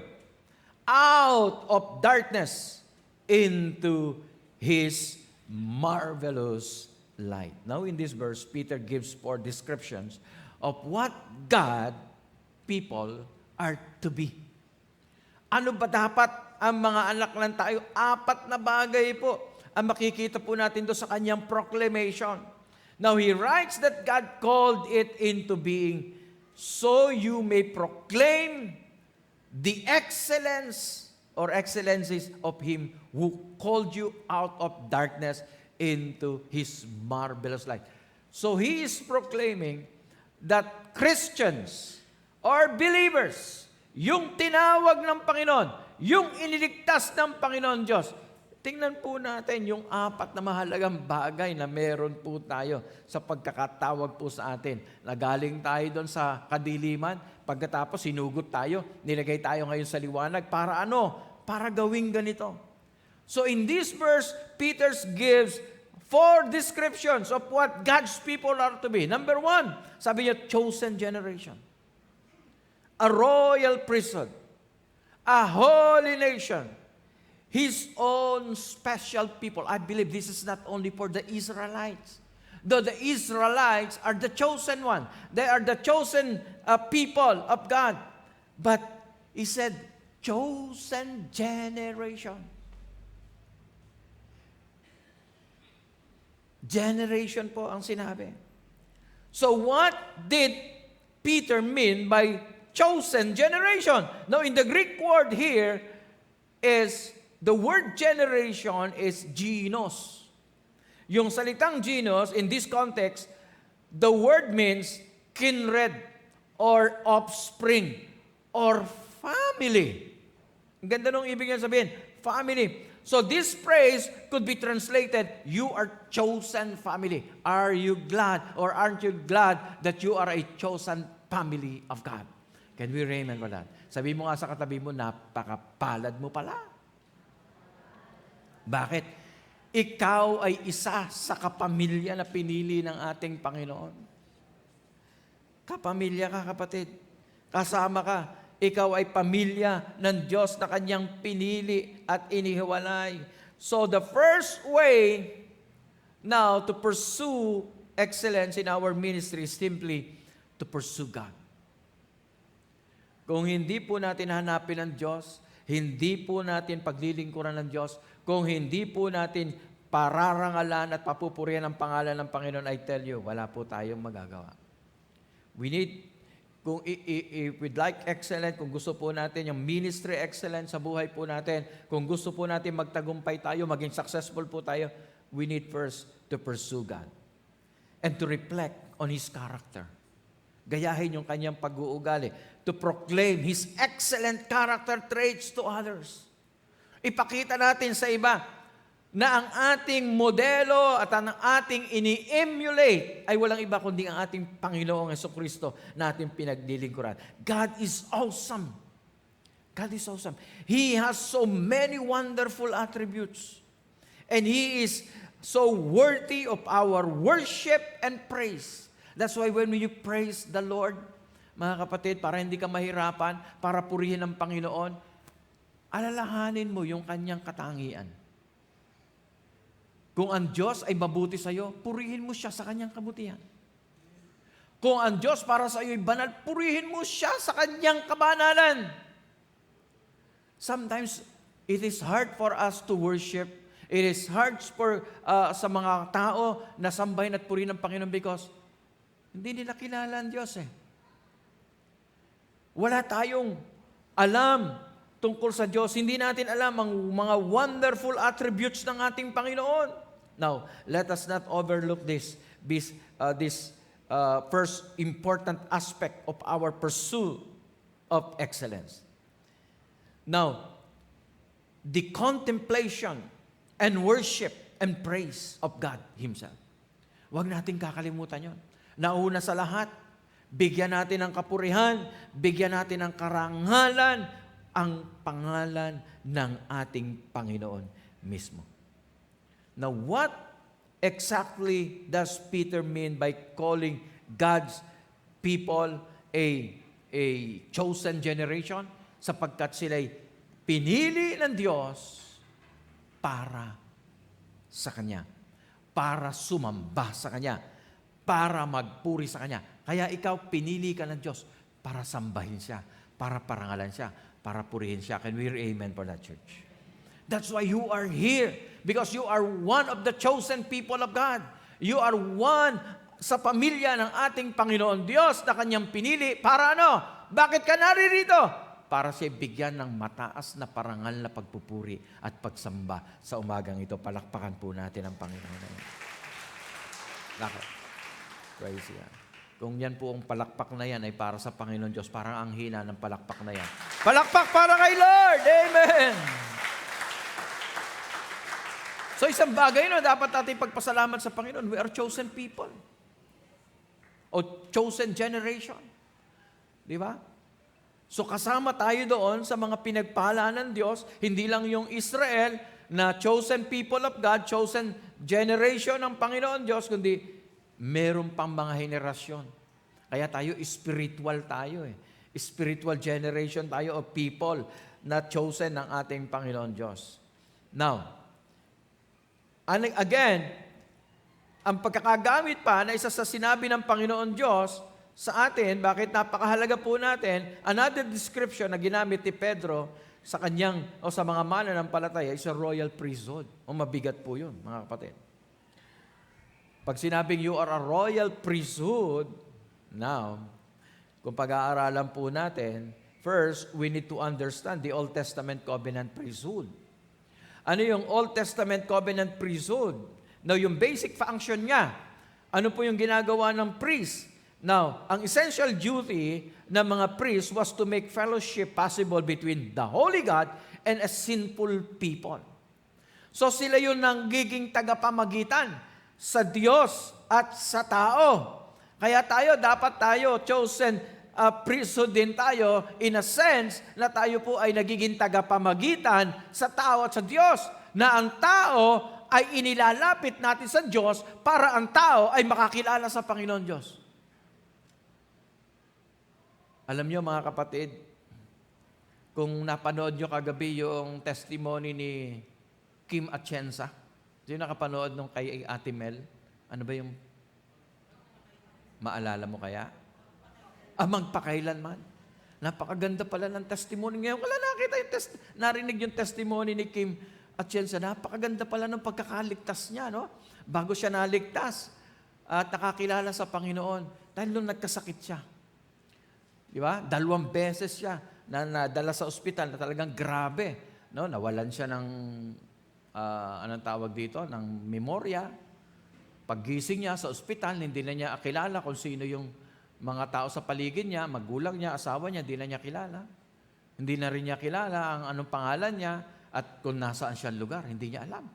out of darkness into His marvelous light. Now in this verse, Peter gives 4 descriptions of what God people are to be. Ano ba dapat ang mga anak lang tayo? 4 na bagay po ang makikita po natin doon sa kanyang proclamation. Now he writes that God called it into being so you may proclaim the excellence or excellencies of Him who called you out of darkness into His marvelous light. So He is proclaiming that Christians or believers, yung tinawag ng Panginoon, yung iniligtas ng Panginoon Diyos, tingnan po natin yung 4 na mahalagang bagay na meron po tayo sa pagkakatawag po sa atin. Nagaling tayo doon sa kadiliman, pagkatapos sinugot tayo, nilagay tayo ngayon sa liwanag. Para ano? Para gawing ganito. So in this verse, Peter gives 4 descriptions of what God's people are to be. Number 1, sabi niya, chosen generation. A royal priesthood. A holy nation. His own special people. I believe this is not only for the Israelites. Though the Israelites are the chosen one. They are the chosen people of God. But he said, chosen generation. Generation po ang sinabi. So what did Peter mean by chosen generation? Now in the Greek word here is, the word generation is genos. Yung salitang genos, in this context, the word means kindred or offspring or family. Ang ganda nung ibig niya sabihin, family. So this phrase could be translated, you are chosen family. Are you glad or aren't you glad that you are a chosen family of God? Can we amen for that? Sabi mo nga sa katabi mo, napakapalad mo pala. Bakit? Ikaw ay isa sa kapamilya na pinili ng ating Panginoon. Kapamilya ka, kapatid. Kasama ka. Ikaw ay pamilya ng Diyos na Kanyang pinili at inihiwalay. So the first way now to pursue excellence in our ministry is simply to pursue God. Kung hindi po natin hanapin ang Diyos, hindi po natin paglilingkuran ng Diyos, kung hindi po natin pararangalan at papupurihan ang pangalan ng Panginoon, I tell you, wala po tayong magagawa. We need, kung if we'd like excellent, kung gusto po natin yung ministry excellent sa buhay po natin, kung gusto po natin magtagumpay tayo, maging successful po tayo, we need first to pursue God and to reflect on His character. Gayahin yung kanyang pag-uugali, to proclaim His excellent character traits to others. Ipakita natin sa iba na ang ating modelo at ang ating ini-emulate ay walang iba kundi ang ating Panginoong Jesucristo na ating pinaglilingkuran. God is awesome. God is awesome. He has so many wonderful attributes. And He is so worthy of our worship and praise. That's why when you praise the Lord, mga kapatid, para hindi ka mahirapan, para purihin ang Panginoon, alalahanin mo yung kanyang katangian. Kung ang Diyos ay mabuti sa iyo, purihin mo siya sa kanyang kabutihan. Kung ang Diyos para sa iyo ay banal, purihin mo siya sa kanyang kabanalan. Sometimes, it is hard for us to worship. It is hard for sa mga tao na sambahin at purihin ang Panginoon because hindi nila kilala ang Diyos eh. Wala tayong alam tungkol sa Diyos. Hindi natin alam ang mga wonderful attributes ng ating Panginoon. Now, let us not overlook this first important aspect of our pursuit of excellence. Now, the contemplation and worship and praise of God Himself. Huwag natin kakalimutan yon. Nauna sa lahat, bigyan natin ng kapurihan, bigyan natin ng karangalan, ang pangalan ng ating Panginoon mismo. Now, what exactly does Peter mean by calling God's people a chosen generation? Sapagkat sila'y pinili ng Diyos para sa Kanya, para sumamba sa Kanya, para magpuri sa Kanya. Kaya ikaw, pinili ka ng Diyos para sambahin Siya, para parangalan Siya, para purihin Siya. Can we hear amen for that, church? That's why you are here. Because you are one of the chosen people of God. You are one sa pamilya ng ating Panginoon Diyos na Kanyang pinili. Para ano? Bakit ka naririto? Para siya bigyan ng mataas na parangal na pagpupuri at pagsamba sa umagang ito. Palakpakan po natin ang Panginoon. Nako. Praise God. Kung yan po ang palakpak na yan ay para sa Panginoon Diyos, parang ang hina ng palakpak na yan. Palakpak para kay Lord! Amen! So isang bagay na dapat natin pagpasalamat sa Panginoon, we are chosen people. O chosen generation. Di ba? So kasama tayo doon sa mga pinagpala ng Diyos, hindi lang yung Israel na chosen people of God, chosen generation ng Panginoon Diyos, kundi meron pang mga henerasyon. Kaya tayo, spiritual tayo eh. Spiritual generation tayo of people na chosen ng ating Panginoon Diyos. Now, again, ang pagkakagamit pa na isa sa sinabi ng Panginoon Diyos sa atin, bakit napakahalaga po natin, another description na ginamit ni Pedro sa kanyang o sa mga mananampalataya is a royal priesthood. O mabigat po yun, mga kapatid. Pag sinabing you are a royal priesthood, now, kung pag-aaralan po natin, first, we need to understand the Old Testament covenant priesthood. Ano yung Old Testament covenant priesthood? Now, yung basic function niya, ano po yung ginagawa ng priest? Now, ang essential duty ng mga priests was to make fellowship possible between the holy God and a sinful people. So sila yung nanggiging tagapamagitan sa Diyos at sa tao. Kaya dapat tayo, chosen priesthood din tayo, in a sense, na tayo po ay nagiging tagapamagitan sa tao at sa Diyos. Na ang tao ay inilalapit natin sa Diyos para ang tao ay makakilala sa Panginoon Diyos. Alam niyo mga kapatid, kung napanood niyo kagabi yung testimony ni Kim Atienza, yung nakapanood nung kay Ate Mel, ano ba yung maalala mo kaya? Magpakailanman. Napakaganda pala ng testimony. Ngayon, wala nakita yung narinig yung testimony ni Kim Atienza. Napakaganda pala ng pagkakaligtas niya, no? Bago siya naligtas at nakakilala sa Panginoon, dahil nung nagkasakit siya. Di ba? 2 beses siya na nadala sa ospital na talagang grabe. No? Nawalan siya ng, anong tawag dito, ng memorya. Paggising niya sa ospital, hindi na niya kilala kung sino yung mga tao sa paligid niya, magulang niya, asawa niya, hindi na niya kilala. Hindi na rin niya kilala ang anong pangalan niya at kung nasaan siyang lugar, hindi niya alam.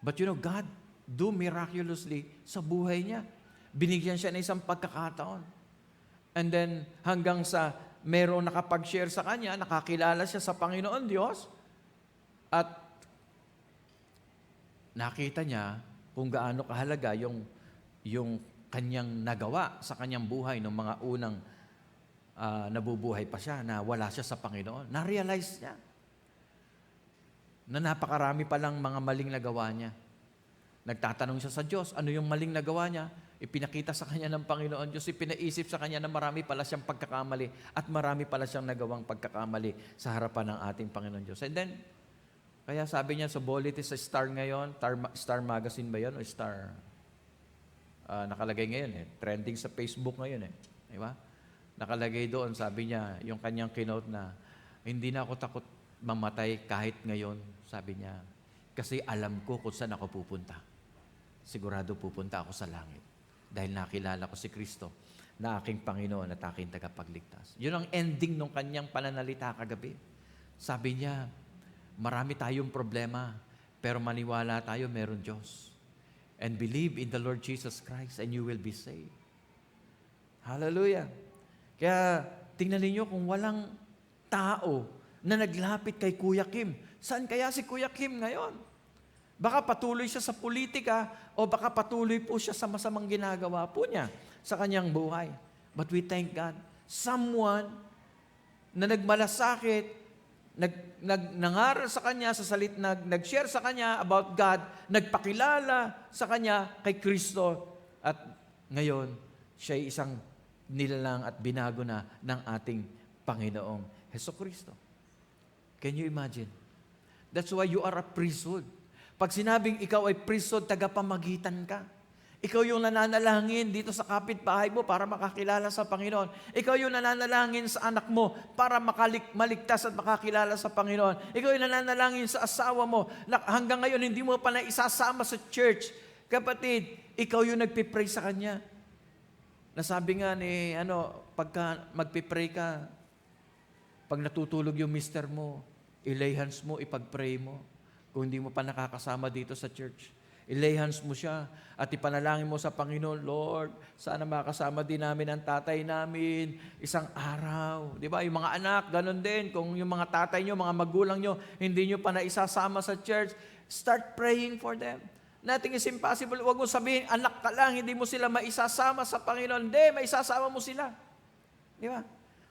But you know, God do miraculously sa buhay niya. Binigyan siya ng isang pagkakataon. And then, hanggang sa merong nakapag-share sa kanya, nakakilala siya sa Panginoon Diyos, at nakita niya kung gaano kahalaga yung kanyang nagawa sa kanyang buhay ng mga unang nabubuhay pa siya, na wala siya sa Panginoon. Na-realize niya na napakarami palang mga maling nagawa niya. Nagtatanong siya sa Diyos, ano yung maling nagawa niya? Ipinakita sa kanya ng Panginoon Diyos, ipinaisip sa kanya na marami pala siyang pagkakamali at marami pala siyang nagawang pagkakamali sa harapan ng ating Panginoon Diyos. And then, kaya sabi niya sa Bolite, sa Star ngayon, Star Magazine ba yun? O Star? Nakalagay ngayon trending sa Facebook ngayon Di ba? Nakalagay doon, sabi niya, yung kanyang keynote na, hindi na ako takot mamatay kahit ngayon, sabi niya, kasi alam ko kung saan ako pupunta. Sigurado pupunta ako sa langit. Dahil nakilala ko si Kristo na aking Panginoon at aking tagapagligtas. Yun ang ending ng kanyang pananalita kagabi. Sabi niya, marami tayong problema, pero maniwala tayo meron Diyos. And believe in the Lord Jesus Christ and you will be saved. Hallelujah. Kaya tingnan niyo kung walang tao na naglapit kay Kuya Kim. Saan kaya si Kuya Kim ngayon? Baka patuloy siya sa politika o baka patuloy po siya sa masamang ginagawa po niya sa kanyang buhay. But we thank God. Someone na nagmalasakit, nangaral sa kanya, nag-share sa kanya about God, nagpakilala sa kanya kay Kristo, at ngayon, siya ay isang nilalang at binago na ng ating Panginoong Hesukristo. Can you imagine? That's why you are a priesthood. Pag sinabing ikaw ay priesthood, tagapamagitan ka. Ikaw yung nananalangin dito sa kapitbahay mo para makakilala sa Panginoon. Ikaw yung nananalangin sa anak mo para maligtas at makakilala sa Panginoon. Ikaw yung nananalangin sa asawa mo na hanggang ngayon hindi mo pa na isasama sa church. Kapatid, ikaw yung nagpipray sa kanya. Nasabi nga ni, pagka magpipray ka, pag natutulog yung mister mo, ilay hands mo, ipag-pray mo. Kung hindi mo pa nakakasama dito sa church, ilay hands mo siya at ipanalangin mo sa Panginoon, Lord, sana makasama din namin ang tatay namin isang araw. Di ba? Yung mga anak, ganun din. Kung yung mga tatay nyo, mga magulang nyo, hindi nyo pa naisasama sa church, start praying for them. Nothing is impossible. Huwag mo sabihin, anak ka lang, hindi mo sila maisasama sa Panginoon. Hindi, maisasama mo sila. Di ba?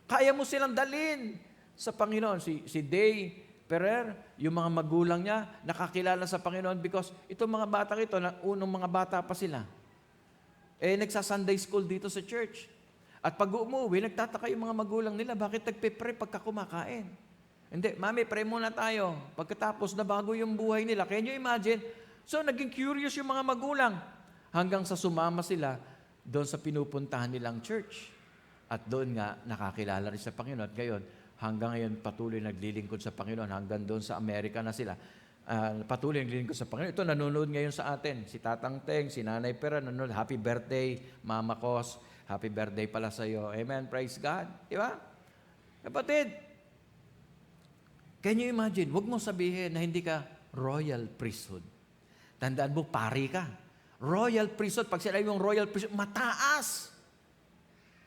Kaya mo silang dalhin sa Panginoon. Si Day Perer, yung mga magulang niya, nakakilala sa Panginoon because itong mga bata ito, unang mga bata pa sila, nagsa-Sunday school dito sa church. At pag umuwi, nagtataka yung mga magulang nila, bakit nagpe-pray pagka kumakain? Hindi, mami, pray muna tayo. Pagkatapos na bago yung buhay nila. Can you imagine? So, naging curious yung mga magulang hanggang sa sumama sila doon sa pinupuntahan nilang church. At doon nga, nakakilala rin sa Panginoon. At gayon, hanggang ngayon patuloy naglilingkod sa Panginoon hanggang doon sa Amerika na sila. patuloy ang lingkod sa Panginoon. Ito, nanonood ngayon sa atin. Si Tatang Teng, si Nanay Pera, nanonood. Happy birthday, Mama Kos. Happy birthday pala sa iyo. Amen. Praise God. Di ba? Kapatid, can you imagine? Huwag mo sabihin na hindi ka royal priesthood. Tandaan mo, pari ka. Royal priesthood, pag sinabi mong royal priesthood, mataas.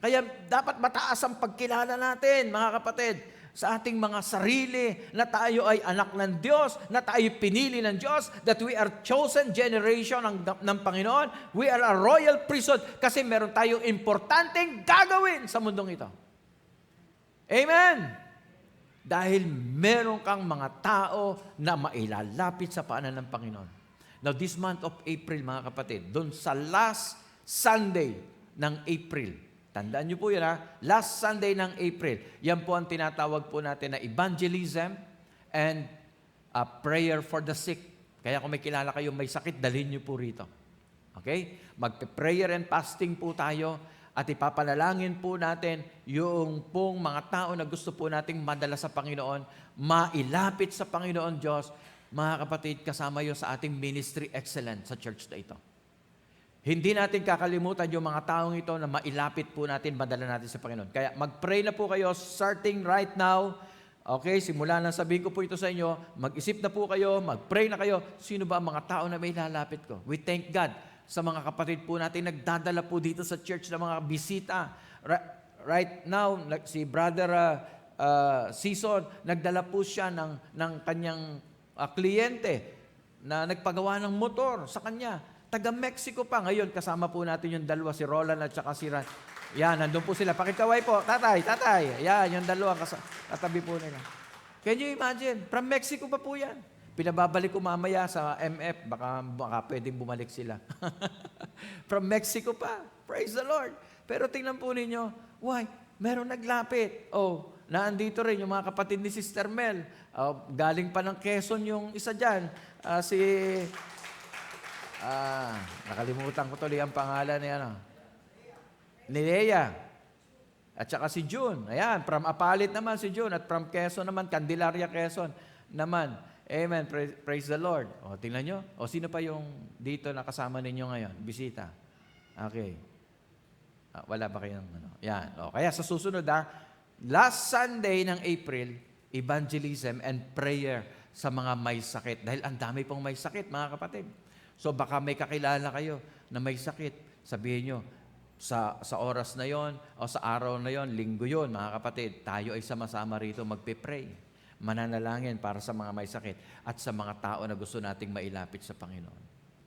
Kaya dapat mataas ang pagkilala natin, mga kapatid, sa ating mga sarili, na tayo ay anak ng Diyos, na tayo pinili ng Diyos, that we are chosen generation ng Panginoon. We are a royal priesthood kasi meron tayong importanteng gagawin sa mundong ito. Amen! Dahil meron kang mga tao na mailalapit sa paanan ng Panginoon. Now, this month of April, mga kapatid, doon sa last Sunday ng April, tandaan niyo po yun ha, last Sunday ng April, yan po ang tinatawag po natin na evangelism and prayer for the sick. Kaya kung may kilala kayo may sakit, dalhin niyo po rito. Okay? Magpe-prayer and fasting po tayo at ipapanalangin po natin yung pong mga tao na gusto po nating madala sa Panginoon, mailapit sa Panginoon Diyos, mga kapatid, kasama yun sa ating ministry excellence sa church na ito. Hindi natin kakalimutan yung mga taong ito na mailapit po natin, madala natin sa Panginoon. Kaya mag-pray na po kayo starting right now. Okay, simula na sabihin ko po ito sa inyo, mag-isip na po kayo, mag-pray na kayo. Sino ba ang mga tao na may lalapit ko? We thank God sa mga kapatid po natin nagdadala po dito sa church ng mga bisita. Right now, si Brother Season, nagdala po siya ng kanyang kliyente na nagpagawa ng motor sa kanya. Taga-Mexico pa. Ngayon, kasama po natin yung dalawa, si Roland at saka si Ran. Yan, nandun po sila. Pakikaway po. Tatay. Yan, yung dalawa katabi po nila. Can you imagine? From Mexico pa po yan. Pinababalik ko mamaya sa MF. Baka pwedeng bumalik sila. From Mexico pa. Praise the Lord. Pero tingnan po ninyo, why? Meron naglapit. Oh, naandito rin yung mga kapatid ni Sister Mel. Galing pa ng Quezon yung isa dyan. Nakalimutan ko tuloy ang pangalan ni Leia. At saka si June. Ayan, from Apalit naman si June. At from Quezon naman, Candelaria, Quezon naman. Amen. Praise the Lord. O, tingnan nyo. O, sino pa yung dito na kasama ninyo ngayon? Bisita. Okay. Wala ba kayong Yan. O, kaya sa susunod last Sunday ng April, evangelism and prayer sa mga may sakit. Dahil ang dami pong may sakit, mga kapatid. So baka may kakilala kayo na may sakit. Sabihin nyo, sa oras na yon o sa araw na yon, linggo yon, mga kapatid, tayo ay sama-sama rito magpe-pray. Mananalangin para sa mga may sakit at sa mga tao na gusto nating mailapit sa Panginoon.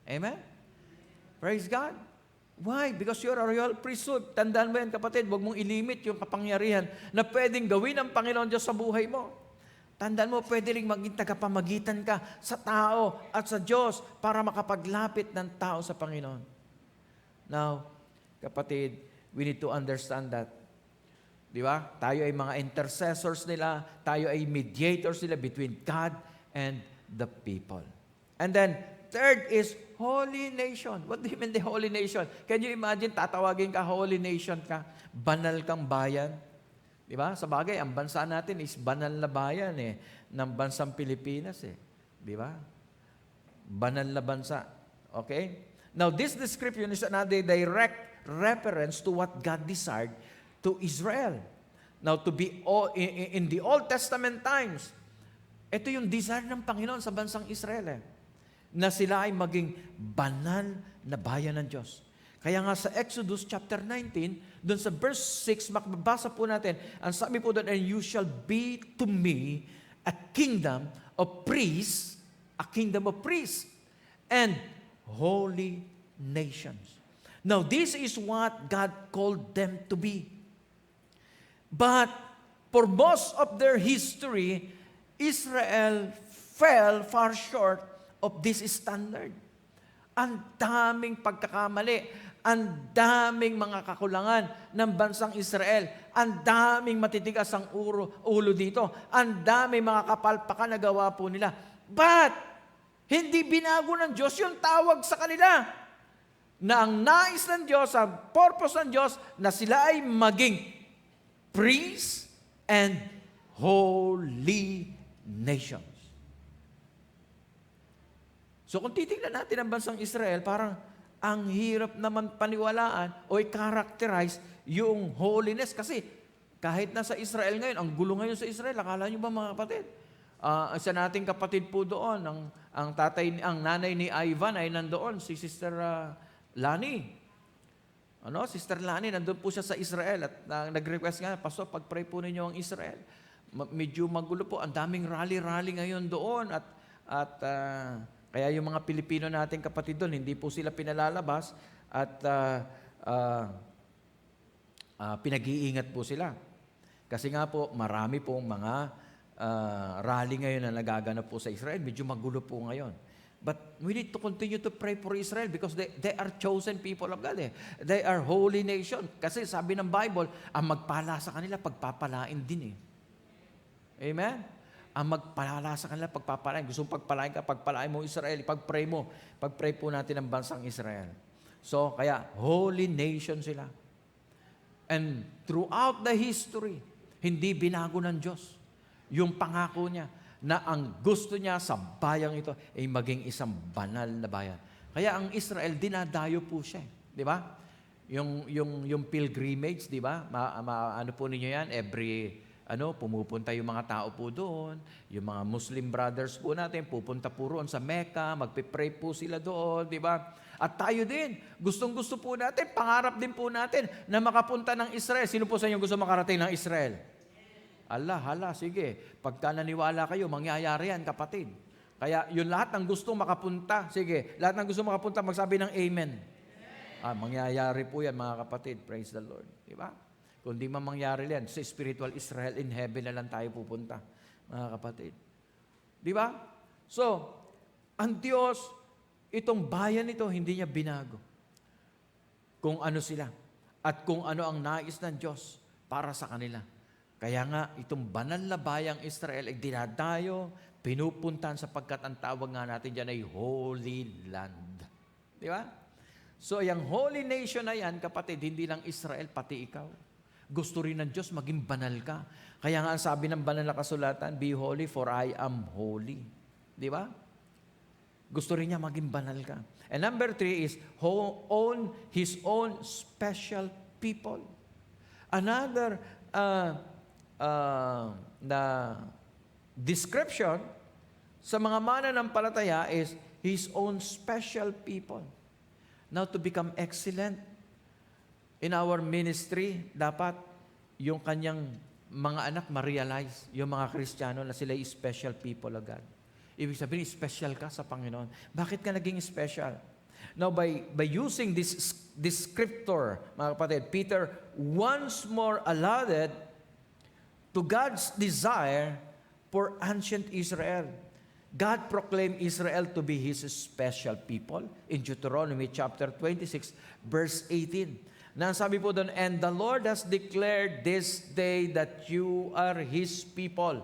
Amen? Praise God. Why? Because you're a royal priesthood. Tandaan mo yan, kapatid, huwag mong ilimit yung kapangyarihan na pwedeng gawin ng Panginoon Diyos sa buhay mo. Tandaan mo, pwede rin maging tagapamagitan ka sa tao at sa Diyos para makapaglapit ng tao sa Panginoon. Now, kapatid, we need to understand that. Di ba? Tayo ay mga intercessors nila, tayo ay mediators nila between God and the people. And then, third is holy nation. What do you mean the holy nation? Can you imagine, tatawagin ka holy nation ka? Banal kang bayan. Di ba? Sa bagay, ang bansa natin is banal na bayan ng bansang Pilipinas Di ba? Banal na bansa. Okay? Now, this description is another direct reference to what God desired to Israel. Now, to be in the Old Testament times, ito yung desire ng Panginoon sa bansang Israel na sila ay maging banal na bayan ng Diyos. Kaya nga sa Exodus chapter 19, doon sa verse 6, makabasa po natin, ang sabi po doon, and you shall be to me a kingdom of priests, and holy nations. Now, this is what God called them to be. But for most of their history, Israel fell far short of this standard. Ang daming pagkakamali, ang daming mga kakulangan ng bansang Israel, ang daming matitigas ang ulo dito, ang daming mga kapalpakan na gawa po nila. But, hindi binago ng Diyos yung tawag sa kanila. Na ang nais ng Diyos, ang purpose ng Diyos, na sila ay maging priests and holy nations. So kung titignan natin ang bansang Israel, parang ang hirap naman paniwalaan o i-characterize yung holiness. Kasi kahit nasa Israel ngayon, ang gulo ngayon sa Israel, akala nyo ba mga kapatid? Isa nating kapatid po doon, ang nanay ni Ivan ay nandoon, si Sister Lani. Sister Lani, nandoon po siya sa Israel at nag-request nga, Pastor, pag-pray po ninyo ang Israel. Medyo magulo po, ang daming rally-rally ngayon doon at kaya yung mga Pilipino nating kapatid doon, hindi po sila pinalalabas at pinag-iingat po sila. Kasi nga po, marami pong mga rally ngayon na nagaganap po sa Israel. Medyo magulo po ngayon. But we need to continue to pray for Israel because they are chosen people of God. They are holy nation. Kasi sabi ng Bible, ang magpala sa kanila, pagpapalain din. Amen? Ang magpala sa kanila, pagpapalain. Gusto mong pagpalain ka, pagpalain mo Israel, pag-pray mo. Pag-pray po natin ang bansang Israel. So, kaya, holy nation sila. And throughout the history, hindi binago ng Diyos yung pangako niya na ang gusto niya sa bayang ito ay maging isang banal na bayan. Kaya ang Israel, dinadayo po siya. Di ba? Yung pilgrimage, di ba? Ano po ninyo yan? Pumupunta yung mga tao po doon, yung mga Muslim brothers po natin, pupunta po roon sa Mecca, magpipray po sila doon, di ba? At tayo din, gustong-gusto po natin, pangarap din po natin na makapunta ng Israel. Sino po sa inyo gusto makarating ng Israel? Hala, sige. Pagka naniwala kayo, mangyayari yan, kapatid. Kaya yung lahat ng gusto makapunta, sige, lahat ng gusto makapunta, magsabi ng amen. Mangyayari po yan, mga kapatid. Praise the Lord. Di ba? Kung di man mangyari yan, sa spiritual Israel in heaven na lang tayo pupunta, mga kapatid. Di ba? So, ang Diyos, itong bayan ito, hindi niya binago. Kung ano sila. At kung ano ang nais ng Diyos para sa kanila. Kaya nga, itong banal na bayang Israel ay dinadayo, pinupuntahan sapagkat ang tawag nga natin dyan ay Holy Land. Di ba? So, yung holy nation na yan, kapatid, hindi lang Israel, pati ikaw. Gusto rin ng Diyos maging banal ka. Kaya nga ang sabi ng banal na kasulatan, be holy for I am holy. Di ba? Gusto rin niya maging banal ka. And number 3 is his own special people. Another na description sa mga mananampalataya is his own special people. Now, to become excellent in our ministry, dapat yung kanyang mga anak ma-realize, yung mga Kristiyano na sila yung special people of God. Ibig sabihin, special ka sa Panginoon. Bakit ka naging special? Now, by using this scripture, mga kapatid, Peter once more alluded to God's desire for ancient Israel. God proclaimed Israel to be His special people in Deuteronomy chapter 26, verse 18. Na sabi po doon, and the Lord has declared this day that you are His people,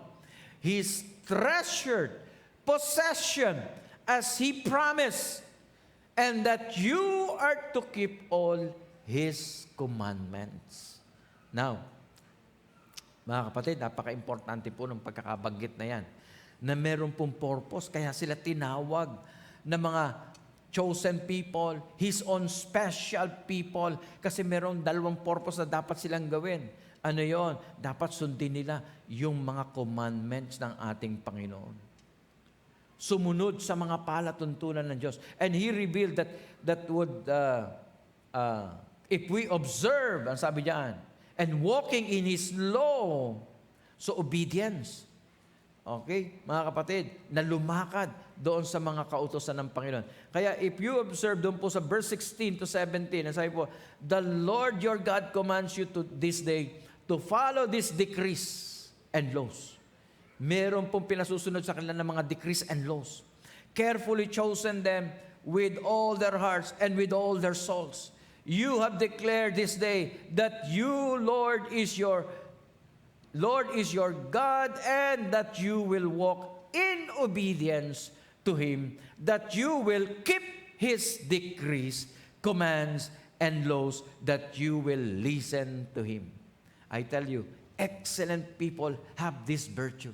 His treasured possession as He promised, and that you are to keep all His commandments. Now, mga kapatid, napaka-importante po ng pagkakabanggit na yan, na meron pong purpose, kaya sila tinawag na mga chosen people, His own special people, kasi merong dalawang purpose na dapat silang gawin. Ano yon? Dapat sundin nila yung mga commandments ng ating Panginoon. Sumunod sa mga palatuntunan ng Diyos. And He revealed that would, if we observe, ang sabi diyan, and walking in His law, so obedience. Okay? Mga kapatid, na lumakad doon sa mga kautosan ng Panginoon. Kaya if you observe doon po sa verse 16 to 17, sabi po, the Lord your God commands you to this day to follow these decrees and laws. Meron pong pinasusunod sa kanila ng mga decrees and laws. Carefully chosen them with all their hearts and with all their souls. You have declared this day that you, Lord is your God, and that you will walk in obedience to Him, that you will keep His decrees, commands, and laws, that you will listen to Him. I tell you, excellent people have this virtue.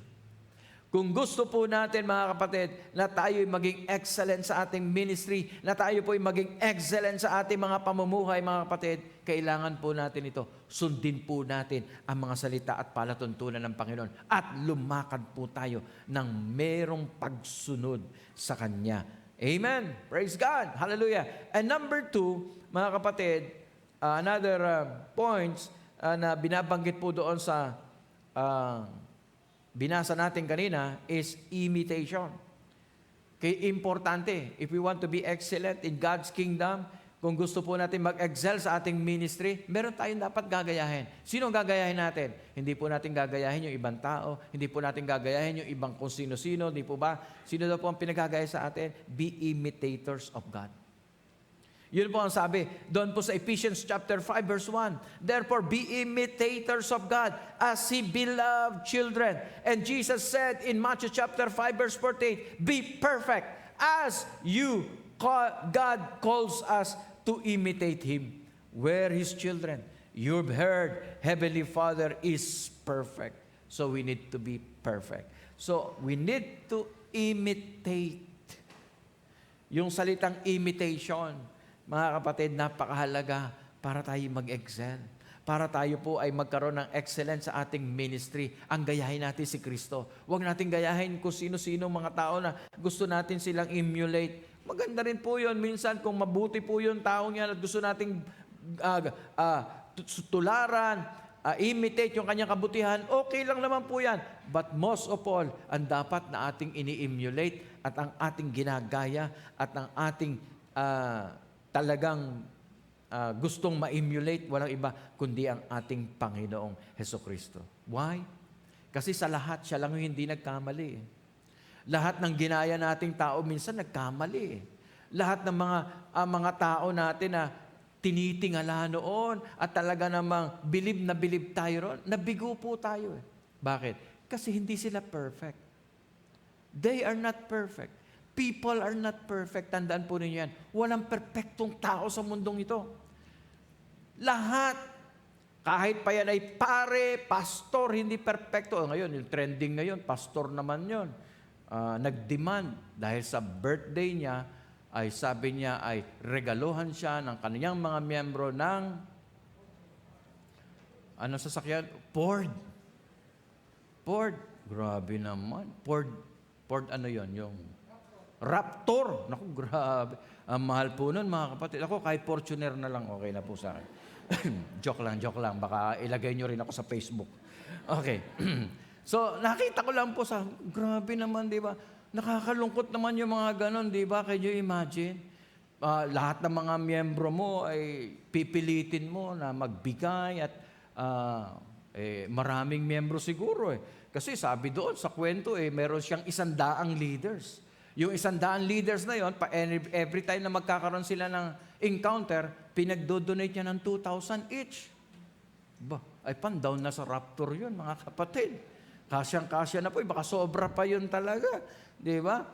Kung gusto po natin, mga kapatid, na tayo'y maging excellent sa ating ministry, na tayo po'y maging excellent sa ating mga pamumuhay, mga kapatid, kailangan po natin ito. Sundin po natin ang mga salita at palatuntunan ng Panginoon at lumakad po tayo ng merong pagsunod sa Kanya. Amen. Praise God. Hallelujah. And number 2, mga kapatid, another points na binabanggit po doon sa binasa natin kanina is imitation. Kaya importante, if we want to be excellent in God's kingdom, kung gusto po natin mag-excel sa ating ministry, meron tayong dapat gagayahin. Sino ang gagayahin natin? Hindi po natin gagayahin yung ibang tao, hindi po natin gagayahin yung ibang kung sino-sino, di po ba? Sino daw po ang pinagagaya sa atin? Be imitators of God. Yun po ang sabi doon po sa Ephesians chapter 5 verse 1. Therefore, be imitators of God as He beloved children. And Jesus said in Matthew chapter 5 verse 48, be perfect as God calls us to imitate Him. We're His children. You've heard, Heavenly Father is perfect. So we need to be perfect. So we need to imitate. Yung salitang imitation, mga kapatid, napakahalaga para tayo mag-excel. Para tayo po ay magkaroon ng excellence sa ating ministry. Ang gayahin natin si Kristo. Huwag natin gayahin kung sino-sino mga tao na gusto natin silang emulate. Maganda rin po yun. Minsan kung mabuti po yung taong yan at gusto nating tularan, imitate yung kanyang kabutihan, okay lang naman po yan. But most of all, ang dapat na ating ini-emulate at ang ating ginagaya at ang ating talagang gustong ma-emulate, walang iba kundi ang ating Panginoong Hesukristo. Why? Kasi sa lahat, siya lang yung hindi nagkamali. Lahat ng ginaya nating tao minsan nagkamali. Lahat ng mga tao natin na tinitingala noon at talaga namang bilib tayo ron, nabigo po tayo. Bakit? Kasi hindi sila perfect. They are not perfect. People are not perfect. Tandaan po ninyo yan. Walang perfectong tao sa mundong ito. Lahat, kahit pa yan ay pare, pastor, hindi perfecto. Ngayon, yung trending ngayon, pastor naman yon. Nag-demand dahil sa birthday niya, ay sabi niya ay regaluhan siya ng kaniyang mga miyembro ng sasakyan? Ford. Grabe naman. Ford ano yon? Yung Raptor. Naku, grabe. Ang mahal po nun, mga kapatid. Ako, kahit Fortuner na lang, okay na po sa akin. joke lang. Baka ilagay nyo rin ako sa Facebook. Okay. So, nakita ko lang po grabe naman, di ba? Nakakalungkot naman yung mga ganon, di ba? Can you imagine? Lahat ng mga miyembro mo ay pipilitin mo na magbigay at maraming miyembro siguro. Kasi sabi doon sa kwento, meron siyang 100 leaders. Yung 100 leaders na yon, every time na magkakaroon sila ng encounter, pinagdodonate niya ng 2,000 each. Ay pan-down na sa Raptor yun, mga kapatid. Kasyang-kasya na po, baka sobra pa yun talaga. Di ba?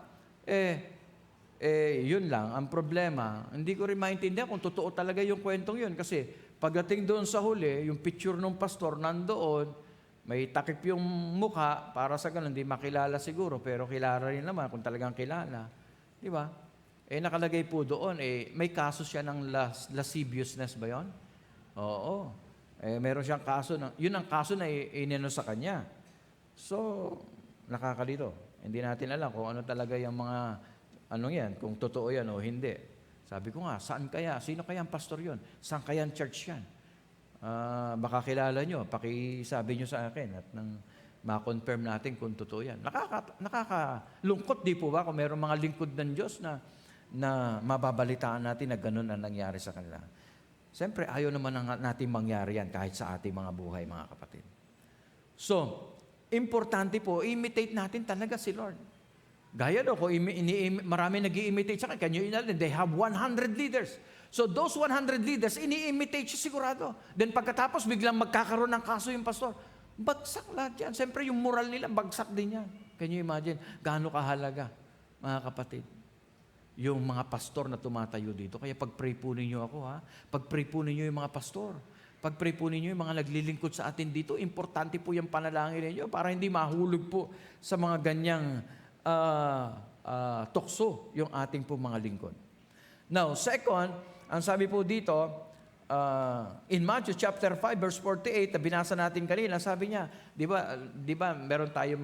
Yun lang, ang problema. Hindi ko rin maintindihan kung totoo talaga yung kwentong yun. Kasi pagdating doon sa huli, yung picture ng pastor nandoon, may takip yung mukha, para sa ganun, hindi makilala siguro, pero kilala rin naman kung talagang kilala. Di ba? Nakalagay po doon, may kaso siya ng lasciviousness ba yun? Oo. Meron siyang kaso, yun ang kaso na ineno sa kanya. So, nakakalito. Hindi natin alam kung ano talaga yung mga, yan, kung totoo yan o hindi. Sabi ko nga, saan kaya? Sino kaya ang pastor yun? Saan kaya ang church yan? Baka kilala nyo, pakisabi nyo sa akin at nang ma-confirm natin kung totoo yan. Nakakalungkot di po ba kung mayroong mga lingkod ng Diyos na mababalitaan natin na ganun ang nangyari sa kanila. Siyempre, ayaw naman natin mangyari yan kahit sa ating mga buhay, mga kapatid. So, importante po, imitate natin talaga si Lord. Gaya do, kung marami nag-i-imitate sa kanya, they have 100 leaders. So those 100 leaders, ini-imitate siya sigurado. Then pagkatapos, biglang magkakaroon ng kaso yung pastor. Bagsak lahat yan. Siyempre, yung moral nila, bagsak din yan. Can you imagine? Gaano kahalaga, mga kapatid? Yung mga pastor na tumatayo dito. Kaya pag-pray po ninyo ako, ha? Pag-pray po ninyo yung mga pastor. pag-pray po ninyo yung mga naglilingkod sa atin dito, importante po yung panalangin ninyo para hindi mahulog po sa mga ganyang tukso yung ating po mga lingkod. Now, second, ang sabi po dito, in Matthew chapter 5 verse 48, na binasa natin kanina, sabi niya, di ba meron tayo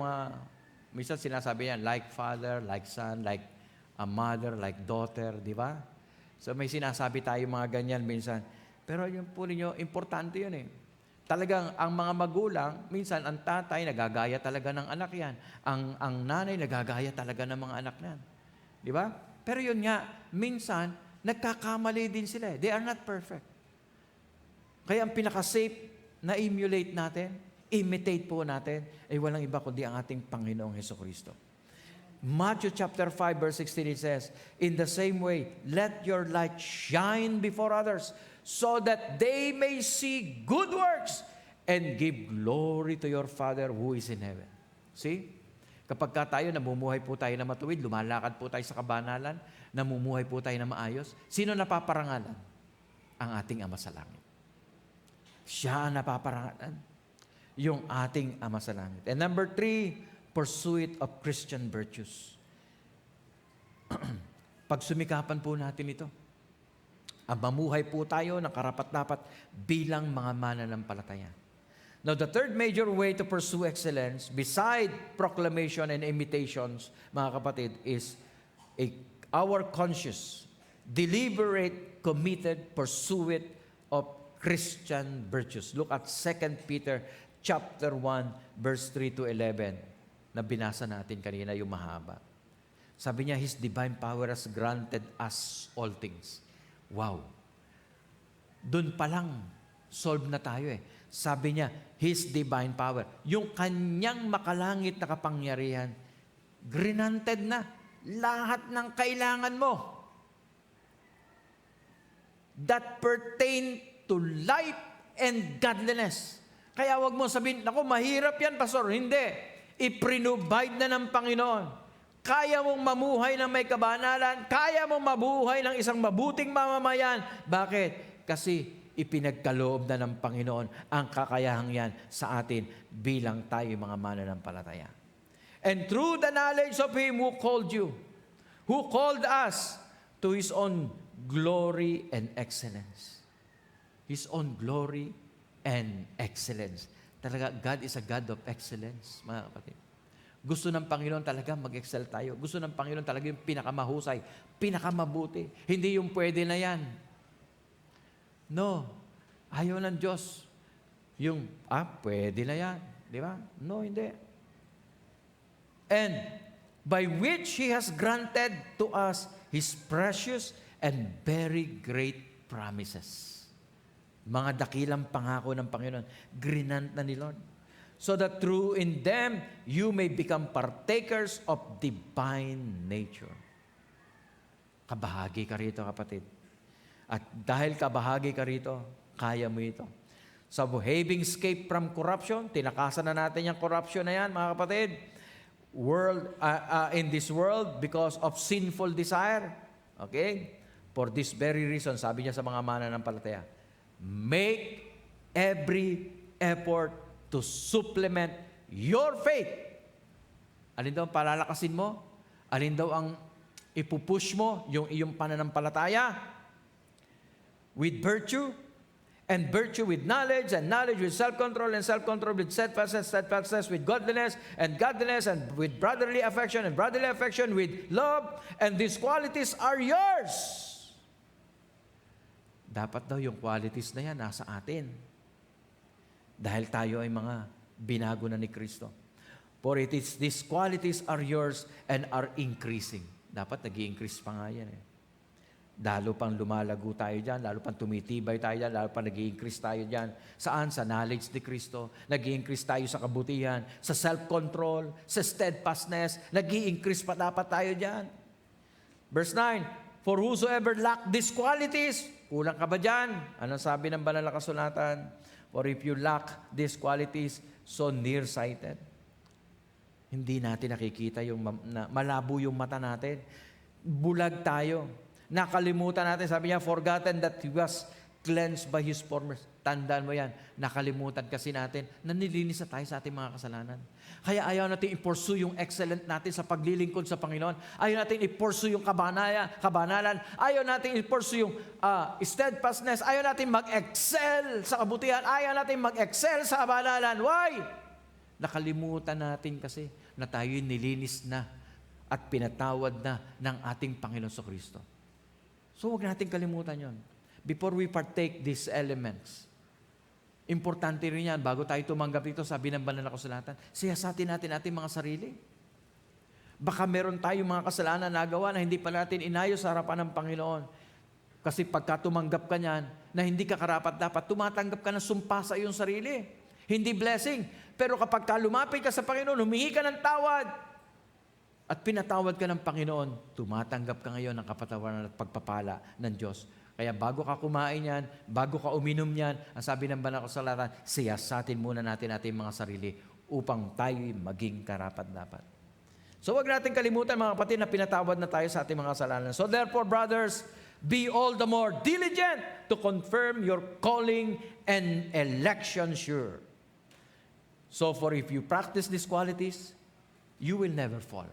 minsan sinasabi niya, like father, like son, like a mother, like daughter, di ba? So may sinasabi tayo mga ganyan minsan. Pero yun po ninyo, importante yun eh. Talagang ang mga magulang, minsan ang tatay nagagaya talaga ng anak yan. Ang nanay nagagaya talaga ng mga anak yan. Di ba? Pero yun nga, minsan, nagkakamali din sila. They are not perfect. Kaya ang pinaka-safe na emulate natin, imitate po natin, ay walang iba kundi ang ating Panginoong Hesukristo. Matthew chapter 5 verse 16 it says, in the same way, let your light shine before others, so that they may see good works and give glory to your Father who is in heaven. See? Kapag tayo namumuhay po tayo na matuwid, lumalakad po tayo sa kabanalan, namumuhay po tayo na maayos, sino napaparangalan? Ang ating Ama sa Langit. Siya ang napaparangalan. Yung ating Ama sa Langit. And number 3, pursuit of Christian virtues. Pagsumikapan po natin ito. Mamuhay po tayo ng karapat-dapat bilang mga mananampalataya. Now, the third major way to pursue excellence, beside proclamation and imitations, mga kapatid, is our conscious, deliberate, committed pursuit of Christian virtues. Look at 2 Peter chapter 1, verse 3 to 11, na binasa natin kanina yung mahaba. Sabi niya, His divine power has granted us all things. Wow. Doon pa lang, solve na tayo eh. Sabi niya, His divine power. Yung kanyang makalangit na kapangyarihan, granted na lahat ng kailangan mo that pertain to life and godliness. Kaya wag mo sabihin, naku, mahirap yan, Pastor. Hindi. I-provide na ng Panginoon. Kaya mong mamuhay ng may kabanalan, kaya mong mabuhay ng isang mabuting mamamayan. Bakit? Kasi ipinagkaloob na ng Panginoon ang kakayahang yan sa atin bilang tayo mga mananampalataya. And through the knowledge of Him who called you, who called us to His own glory and excellence. His own glory and excellence. Talaga, God is a God of excellence, mga kapatid. Gusto ng Panginoon talaga mag-excel tayo. Gusto ng Panginoon talaga yung pinakamahusay, pinakamabuti. Hindi yung pwede na yan. No. Ayaw ng Diyos. Yung, pwede na yan. Di ba? No, hindi. And by which He has granted to us His precious and very great promises. Mga dakilang pangako ng Panginoon, grinant na ni Lord. So that through in them, you may become partakers of divine nature. Kabahagi ka rito, kapatid. At dahil kabahagi ka rito, kaya mo ito. So having escaped from corruption, tinakasan na natin yung corruption na yan, mga kapatid. In this world, because of sinful desire. Okay? For this very reason, sabi niya sa mga mananampalataya, make every effort to supplement your faith. Alin daw ang palalakasin mo? Alin daw ang ipupush mo? Yung iyong pananampalataya? With virtue, and virtue with knowledge, and knowledge with self-control, and self-control with steadfastness, steadfastness with godliness, and godliness, and with brotherly affection, and brotherly affection with love, and these qualities are yours. Dapat daw yung qualities na yan nasa atin. Dahil tayo ay mga binago na ni Kristo. For these qualities are yours and are increasing. Dapat nag-i-increase pa nga yan eh. Lalo pang lumalago tayo dyan, lalo pang tumitibay tayo dyan, lalo pang nag-i-increase tayo dyan. Saan? Sa knowledge ni Kristo. Nag-i-increase tayo sa kabutihan, sa self-control, sa steadfastness. Nag-i-increase pa dapat tayo dyan. Verse 9, for whosoever lack these qualities, kulang ka ba dyan? Anong sabi ng banal na kasulatan? For if you lack these qualities, so nearsighted. Hindi natin nakikita yung malabo yung mata natin. Bulag tayo. Nakalimutan natin, sabi niya, forgotten that He was cleansed by His former. Tandaan mo yan, nakalimutan kasi natin na nilinis na tayo sa ating mga kasalanan. Kaya ayaw natin i-pursue yung excellent natin sa paglilingkod sa Panginoon. Ayaw natin i-pursue yung kabanalan. Ayaw natin i-pursue yung steadfastness. Ayaw natin mag-excel sa kabutihan. Ayaw natin mag-excel sa kabanalan. Why? Nakalimutan natin kasi na tayo'y nilinis na at pinatawad na ng ating Panginoon sa Kristo. So huwag natin kalimutan yon. Before we partake these elements, importante rin yan, bago tayo tumanggap dito, sabi ng banal na kasulatan, siyasatin natin ating mga sarili. Baka meron tayong mga kasalanan na nagawa na hindi pa natin inayos sa harapan ng Panginoon. Kasi pagka tumanggap ka niyan, na hindi ka karapat-dapat, tumatanggap ka ng sumpa sa iyong sarili. Hindi blessing. Pero kapag ka lumapit ka sa Panginoon, humingi ka ng tawad, at pinatawad ka ng Panginoon, tumatanggap ka ngayon ng kapatawaran at pagpapala ng Diyos. Kaya bago ka kumain yan, bago ka uminom yan, ang sabi ng banal na kasulatan, siyasatin muna natin ating mga sarili upang tayo maging karapat-dapat. So wag natin kalimutan mga kapatid na pinatawad na tayo sa ating mga kasalanan. So therefore, brothers, be all the more diligent to confirm your calling and election sure. So for if you practice these qualities, you will never fall.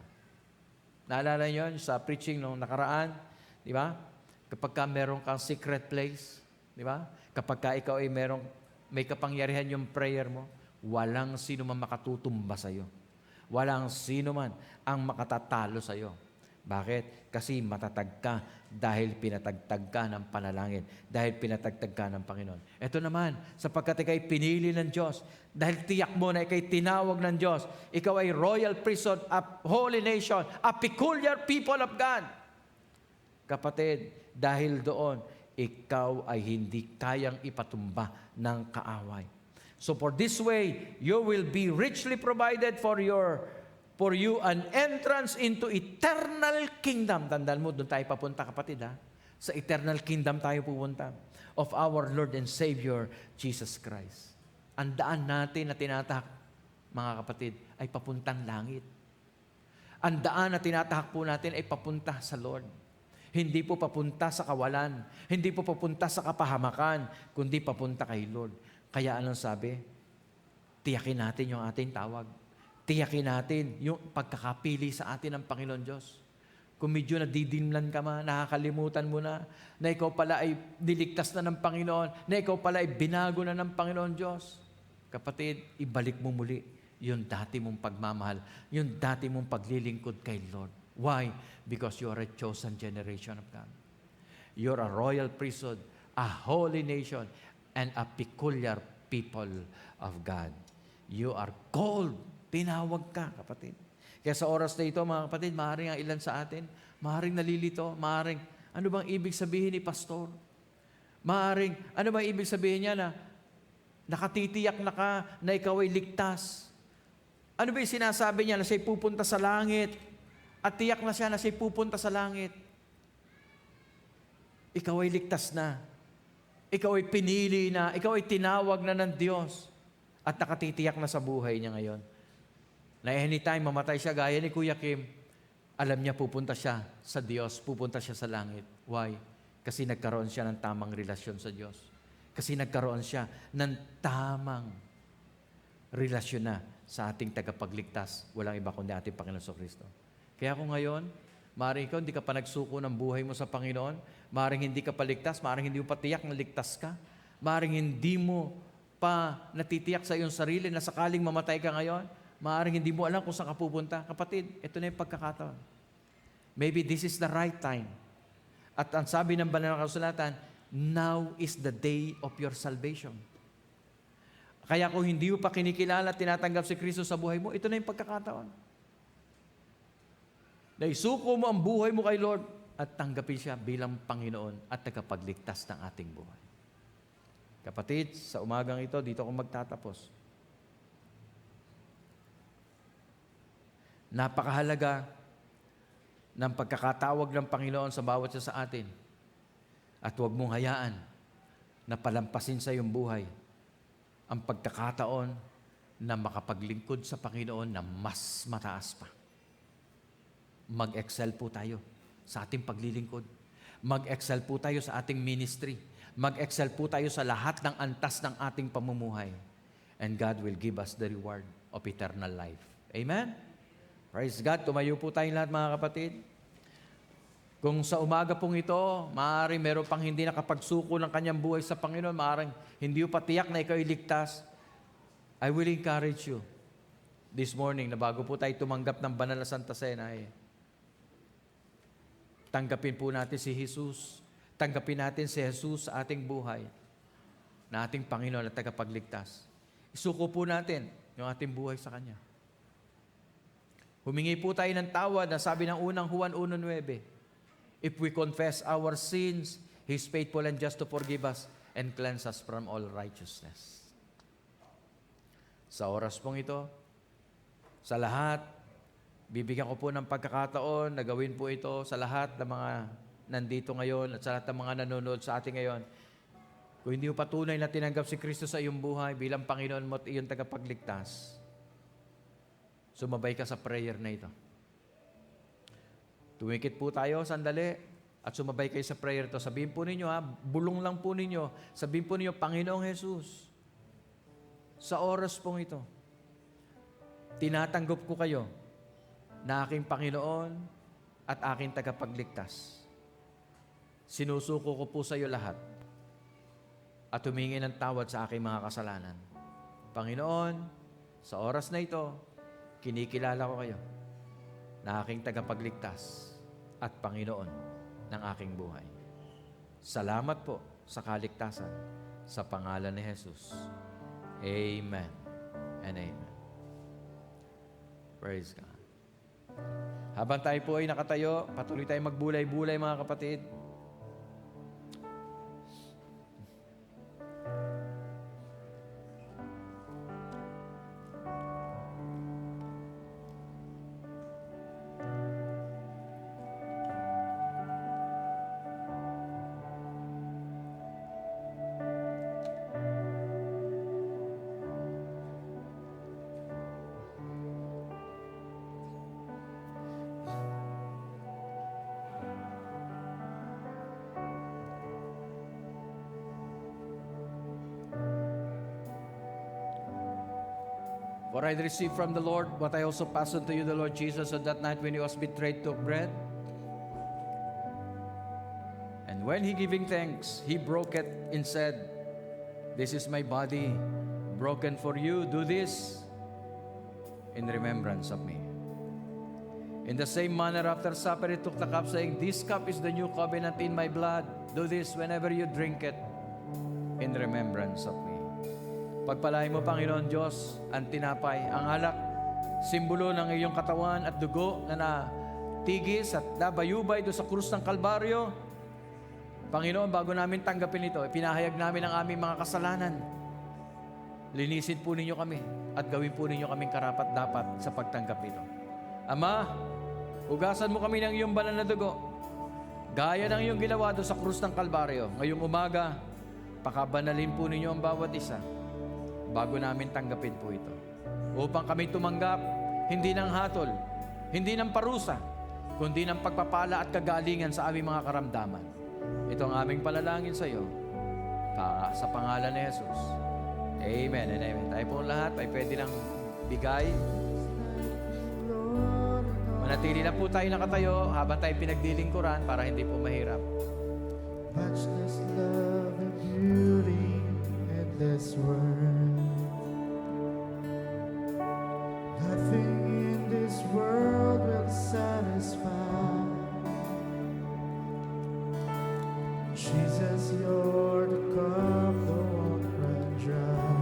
Naalala niyo sa preaching nung nakaraan, di ba? Kapag ka meron kang secret place, di ba? Kapag ka ikaw ay may kapangyarihan yung prayer mo, walang sino man makatutumba sa'yo. Walang sino man ang makatatalo sa'yo. Bakit? Kasi matatag ka dahil pinatagtag ka ng panalangin, dahil pinatagtag ka ng Panginoon. Ito naman, sapagkat ikaw'y pinili ng Diyos, dahil tiyak mo na ikaw'y tinawag ng Diyos, ikaw ay royal priesthood, a holy nation, a peculiar people of God. Kapatid, dahil doon, ikaw ay hindi kayang ipatumba ng kaaway. So for this way, you will be richly provided for you an entrance into eternal kingdom. Tandaan mo, doon tayo papunta kapatid ha. Sa eternal kingdom tayo pupunta. Of our Lord and Savior, Jesus Christ. Ang daan natin na tinatahak, mga kapatid, ay papuntang langit. Ang daan na tinatahak po natin ay papunta sa Lord. Hindi po papunta sa kawalan. Hindi po papunta sa kapahamakan, kundi papunta kay Lord. Kaya anong sabi? Tiyakin natin yung ating tawag. Tiyakin natin yung pagkakapili sa atin ng Panginoon Diyos. Kung medyo nadidinlan ka man, nakakalimutan mo na ikaw pala ay niligtas na ng Panginoon, na ikaw pala ay binago na ng Panginoon Diyos. Kapatid, ibalik mo muli yung dati mong pagmamahal, yung dati mong paglilingkod kay Lord. Why? Because you are a chosen generation of God. You are a royal priesthood, a holy nation, and a peculiar people of God. You are called. Tinawag ka, kapatid. Kaya sa oras na ito, mga kapatid, maaaring ang ilan sa atin, maaaring nalilito, maaaring, ano bang ibig sabihin ni pastor? Maaaring, ano bang ibig sabihin niya na nakatitiyak na ka na ikaw ay ligtas? Ano ba yung sinasabi niya na siya'y pupunta sa langit? At tiyak na siya na siya'y pupunta sa langit. Ikaw ay ligtas na. Ikaw ay pinili na. Ikaw ay tinawag na ng Diyos. At nakatitiyak na sa buhay niya ngayon. Na anytime mamatay siya, gaya ni Kuya Kim, alam niya pupunta siya sa Diyos, pupunta siya sa langit. Why? Kasi nagkaroon siya ng tamang relasyon sa Diyos. Kasi nagkaroon siya ng tamang relasyon na sa ating tagapagligtas. Walang iba kundi ating Panginoon Kristo. Kaya kung ngayon, maaaring ikaw hindi ka pa nagsuko ng buhay mo sa Panginoon, maaaring hindi ka pa ligtas, maaaring hindi mo pa tiyak na ligtas ka, maaaring hindi mo pa natitiyak sa iyong sarili na sakaling mamatay ka ngayon, maaaring hindi mo alam kung saan ka pupunta. Kapatid, ito na yung pagkakataon. Maybe this is the right time. At ang sabi ng banal na kasulatan, now is the day of your salvation. Kaya kung hindi mo pa kinikilala at tinatanggap si Kristo sa buhay mo, ito na yung pagkakataon. Na isuko mo ang buhay mo kay Lord at tanggapin siya bilang Panginoon at tagapagligtas ng ating buhay. Kapatid, sa umagang ito, dito ako magtatapos. Napakahalaga ng pagkakatawag ng Panginoon sa bawat isa sa atin. At huwag mong hayaan na palampasin sa iyong buhay ang pagkakataon na makapaglingkod sa Panginoon na mas mataas pa. Mag-excel po tayo sa ating paglilingkod. Mag-excel po tayo sa ating ministry. Mag-excel po tayo sa lahat ng antas ng ating pamumuhay. And God will give us the reward of eternal life. Amen? Praise God. Tumayo po tayong lahat mga kapatid. Kung sa umaga pong ito, maaaring meron pang hindi nakapagsuko ng kanyang buhay sa Panginoon, maaaring hindi pa tiyak na ikaw iligtas, I will encourage you this morning na bago po tayo tumanggap ng banal na Santa Cena, tanggapin po natin si Jesus. Tanggapin natin si Jesus sa ating buhay na ating Panginoon at tagapagligtas. Isuko po natin yung ating buhay sa Kanya. Humingi po tayo ng tawad na sabi ng unang Juan 1:9, if we confess our sins, He is faithful and just to forgive us and cleanse us from all righteousness. Sa oras pong ito, sa lahat, bibigyan ko po ng pagkakataon na gawin po ito sa lahat ng mga nandito ngayon at sa lahat ng mga nanonood sa ating ngayon. Kung hindi mo patunay na tinanggap si Kristo sa iyong buhay bilang Panginoon mo at iyong tagapagligtas, sumabay ka sa prayer na ito. Tumikit po tayo, sandali, at sumabay kayo sa prayer ito. Sabihin po ninyo, bulong lang po ninyo, sabihin po ninyo, Panginoong Jesus, sa oras pong ito, tinatanggap ko kayo na aking Panginoon at aking tagapagligtas. Sinusuko ko po sa iyo lahat at humingi ng tawad sa aking mga kasalanan. Panginoon, sa oras na ito, kinikilala ko kayo na aking tagapagligtas at Panginoon ng aking buhay. Salamat po sa kaligtasan sa pangalan ni Jesus. Amen and amen. Praise God. Habang tayo po ay nakatayo, patuloy tayong magbulay-bulay mga kapatid. For I received from the Lord what I also passed on to you, the Lord Jesus, on that night when He was betrayed, took bread. And when He giving thanks, He broke it and said, this is my body, broken for you. Do this in remembrance of me. In the same manner, after supper, He took the cup, saying, this cup is the new covenant in my blood. Do this whenever you drink it in remembrance of me. Pagpalain mo, Panginoon Diyos, ang tinapay, ang alak, simbolo ng iyong katawan at dugo na natigis at nabayubay doon sa krus ng Kalbaryo. Panginoon, bago namin tanggapin ito, pinahayag namin ang aming mga kasalanan. Linisin po ninyo kami at gawin po ninyo kaming karapat-dapat sa pagtanggap nito. Ama, hugasan mo kami ng iyong banal na dugo, gaya ng iyong ginawa doon sa krus ng Kalbaryo. Ngayong umaga, pakabanalin po ninyo ang bawat isa bago namin tanggapin po ito. Upang kami tumanggap, hindi ng hatol, hindi ng parusa, kundi ng pagpapala at kagalingan sa aming mga karamdaman. Ito ang aming panalangin sa iyo, sa pangalan ni Jesus. Amen and amen. Tayo po lahat ay pwede lang bigay. Manatili na po tayo nakatayo habang tayo pinagdilingkuran para hindi po mahirap. Matchless love and beauty, endless worth. Nothing in this world will satisfy. Jesus, you're the cup that won't run dry.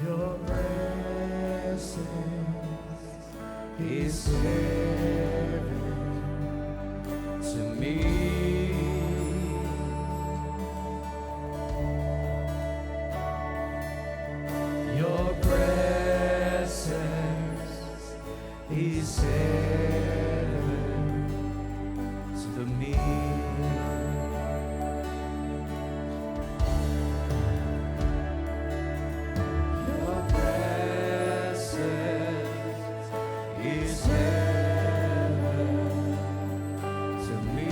Your presence is heaven To me, Your presence is heaven to me. Your presence is heaven to me.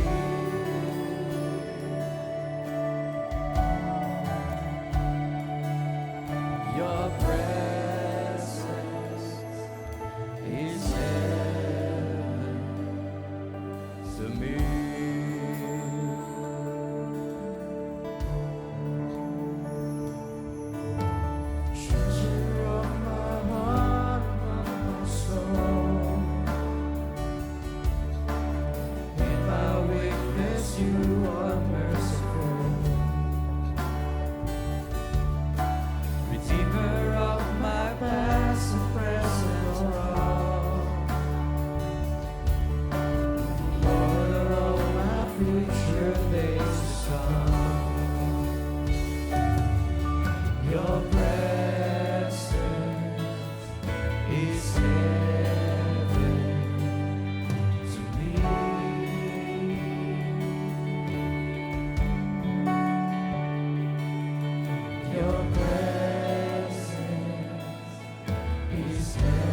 Your presence is heaven to me. Your presence is heaven to me.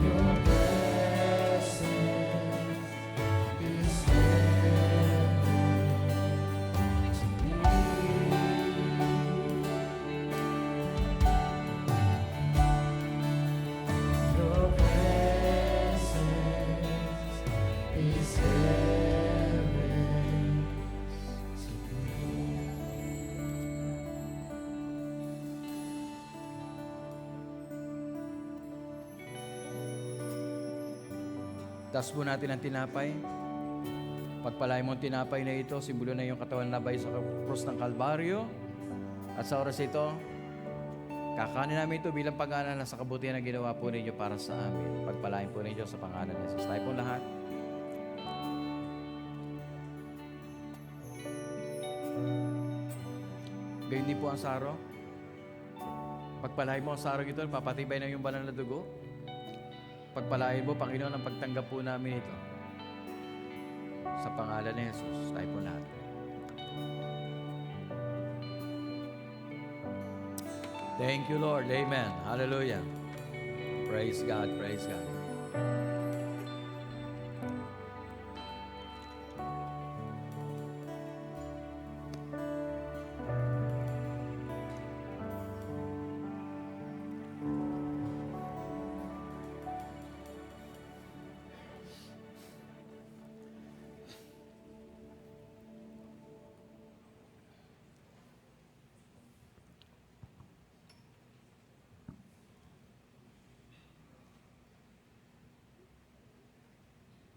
Your presence is heaven to me. Your presence is heaven to Taas po natin ang tinapay. Pagpalain mo ang tinapay na ito, simbolo na yung katawan na bay sa krus ng Kalbaryo. At sa oras ito, kakanin namin ito bilang pag-aalala sa kabutihan na ginawa po ninyo para sa amin. Pagpalain po ninyo sa pangalan ni Jesus. Tayo po lahat. Gayon din po ang saro. Pagpalain mo ang saro ito, papatibay na yung banal na dugo. Pagpalain mo, Panginoon, ang pagtanggap po namin ito. Sa pangalan ni Jesus, tayo po lahat. Thank you, Lord. Amen. Hallelujah. Praise God. Praise God.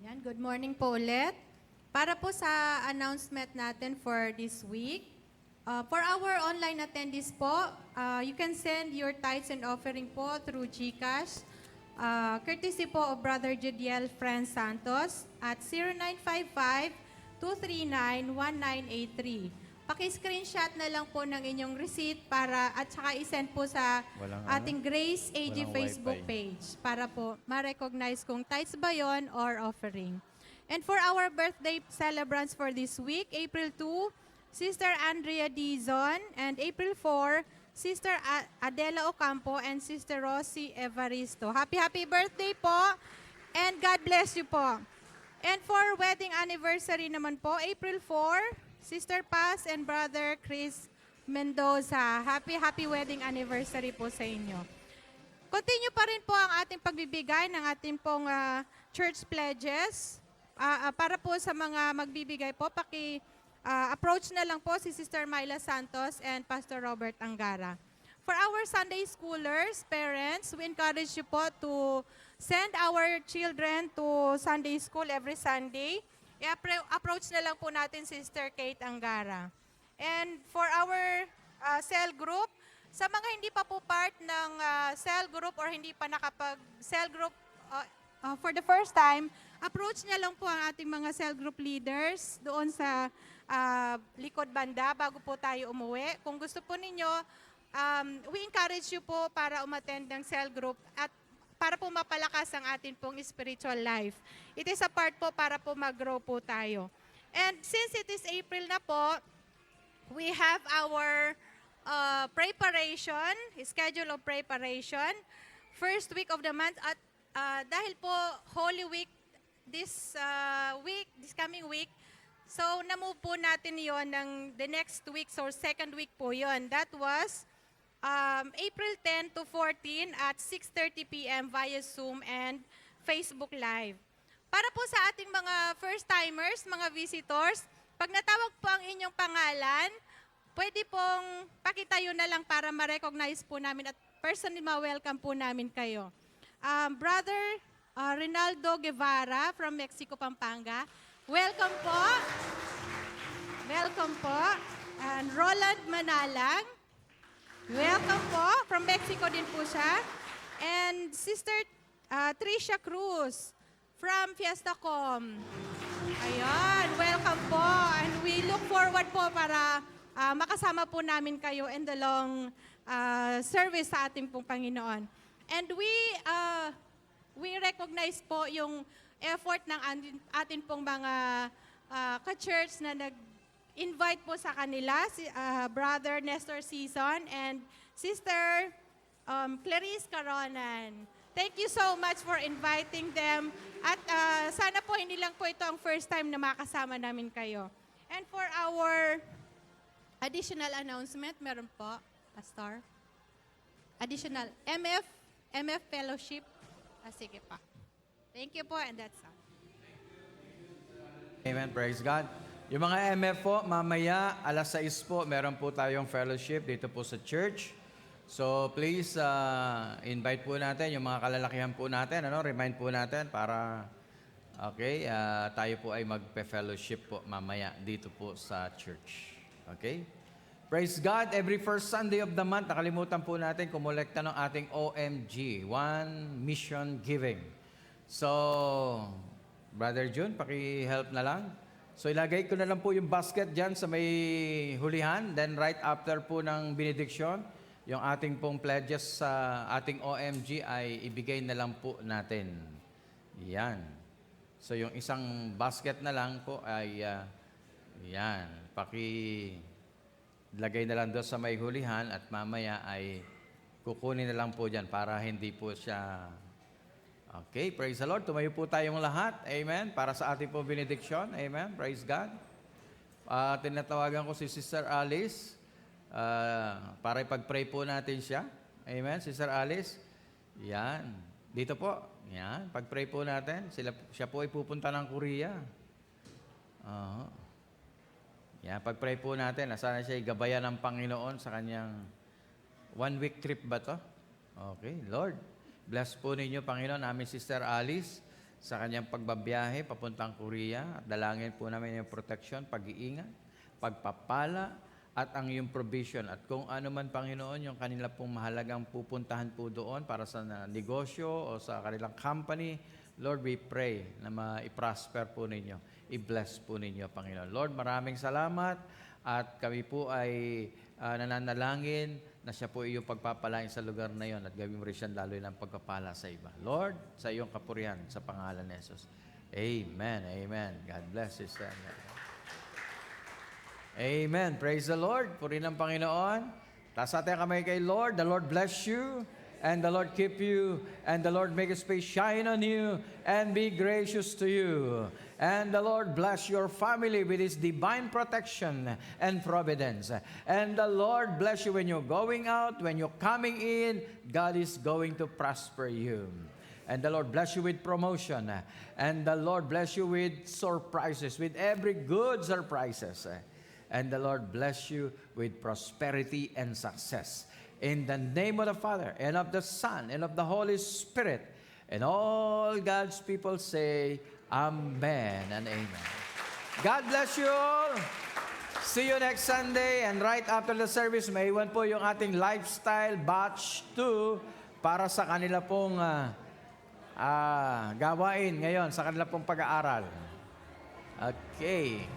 Yan, good morning po ulit. Para po sa announcement natin for this week, for our online attendees po, you can send your tithes and offering po through GCash, courtesy po of Brother Judiel Fran Santos at 0955-239-1983. Paki-screenshot na lang po ng inyong receipt para at saka isend po sa ating Grace AG Walang Facebook wifi. page para po ma-recognize kung tithes ba yon or offering. And for our birthday celebrants for this week, April 2, Sister Andrea Dizon, and April 4, Sister Adela Ocampo and Sister Rosie Evaristo. Happy birthday po and God bless you po. And for wedding anniversary naman po, April 4, Sister Paz and Brother Chris Mendoza. Happy wedding anniversary po sa inyo. Continue pa rin po ang ating pagbibigay ng ating pong church pledges. Para po sa mga magbibigay po, approach na lang po si Sister Myla Santos and Pastor Robert Angara. For our Sunday schoolers, parents, we encourage you po to send our children to Sunday school every Sunday. I-approach na lang po natin Sister Kate Angara. And for our cell group, sa mga hindi pa po part ng cell group or hindi pa nakapag-cell group for the first time, approach niya lang po ang ating mga cell group leaders doon sa likod banda bago po tayo umuwi. Kung gusto po ninyo, we encourage you po para umattend ng cell group at para po mapalakas ang atin pong spiritual life. It is a part po para po mag-grow po tayo. And since it is April na po, we have our preparation, schedule of preparation, first week of the month at dahil po Holy Week this coming week, so na-move po natin yon ng the next week, so second week po yon. That was April 10 to 14 at 6:30 p.m. via Zoom and Facebook Live. Para po sa ating mga first-timers, mga visitors, pag natawag po ang inyong pangalan, pwede pong pakitayo na lang para ma-recognize po namin at personally ma-welcome po namin kayo. Brother Rinaldo Guevara from Mexico, Pampanga, welcome po. Welcome po. And Roland Manalang. Welcome po. From Mexico din po siya. And Sister Tricia Cruz from Fiestacom. Ayan, welcome po. And we look forward po para makasama po namin kayo in the long service sa ating pong Panginoon. And we recognize po yung effort ng atin pong mga ka-church na nag-invite po sa kanila, si Brother Nestor Season and Sister Clarice Caronan. Thank you so much for inviting them. At sana po hindi lang po ito ang first time na makasama namin kayo. And for our additional announcement, meron po, Pastor. Additional MF Fellowship. Sige pa. Thank you po, and that's all. Amen. Praise God. Yung mga MF po, mamaya, 6:00 po, meron po tayong fellowship dito po sa church. So, please, invite po natin yung mga kalalakihan po natin, remind po natin para, okay, tayo po ay magpe-fellowship po mamaya dito po sa church. Okay? Praise God. Every first Sunday of the month, nakalimutan po natin kumolekta ng ating OMG, One Mission Giving. So, Brother Jun, paki-help na lang. So, ilagay ko na lang po yung basket dyan sa may hulihan. Then, right after po ng benediction, yung ating pong pledges sa ating OMG ay ibigay na lang po natin. Yan. So, yung isang basket na lang po ay, yan, lagay na lang doon sa may hulihan at mamaya ay kukunin na lang po dyan para hindi po siya... Okay, praise the Lord. Tumayo po tayong lahat. Amen. Para sa ating po benediction. Amen. Praise God. Tinatawagan ko si Sister Alice para ipag-pray po natin siya. Amen. Sister Alice. Yan. Dito po. Yan. Pag-pray po natin. Siya po ay pupunta ng Korea. Yan. Pag-pray po natin. Sana siya ay gabayan ng Panginoon sa kanyang 1-week trip ba to? Okay. Lord. Bless po ninyo, Panginoon, aming Sister Alice sa kanyang pagbabiyahe papuntang Korea. At dalangin po namin yung protection, pag-iingat, pagpapala, at ang iyong provision. At kung ano man, Panginoon, yung kanila pong mahalagang pupuntahan po doon para sa negosyo o sa kanilang company, Lord, we pray na ma-prosper po ninyo. I-bless po ninyo, Panginoon. Lord, maraming salamat at kami po ay nananalangin na siya po iyong pagpapalain sa lugar na yon at gawin mo rin siya lalo ng pagpapala sa iba. Lord, sa iyong kapurihan, sa pangalan ni Jesus. Amen. Amen. God bless you, Sister. Amen. Praise the Lord. Purihin ng Panginoon. Taas natin ang kamay kay Lord. The Lord bless you. And the Lord keep you. And the Lord make His face shine on you. And be gracious to you. And the Lord bless your family with His divine protection and providence. And the Lord bless you when you're going out, when you're coming in. God is going to prosper you. And the Lord bless you with promotion. And the Lord bless you with surprises, with every good surprises. And the Lord bless you with prosperity and success. In the name of the Father, and of the Son, and of the Holy Spirit. And all God's people say, Amen and Amen. God bless you all. See you next Sunday. And right after the service, may iwan po yung ating lifestyle batch 2 para sa kanila pong gawain ngayon, sa kanila pong pag-aaral. Okay.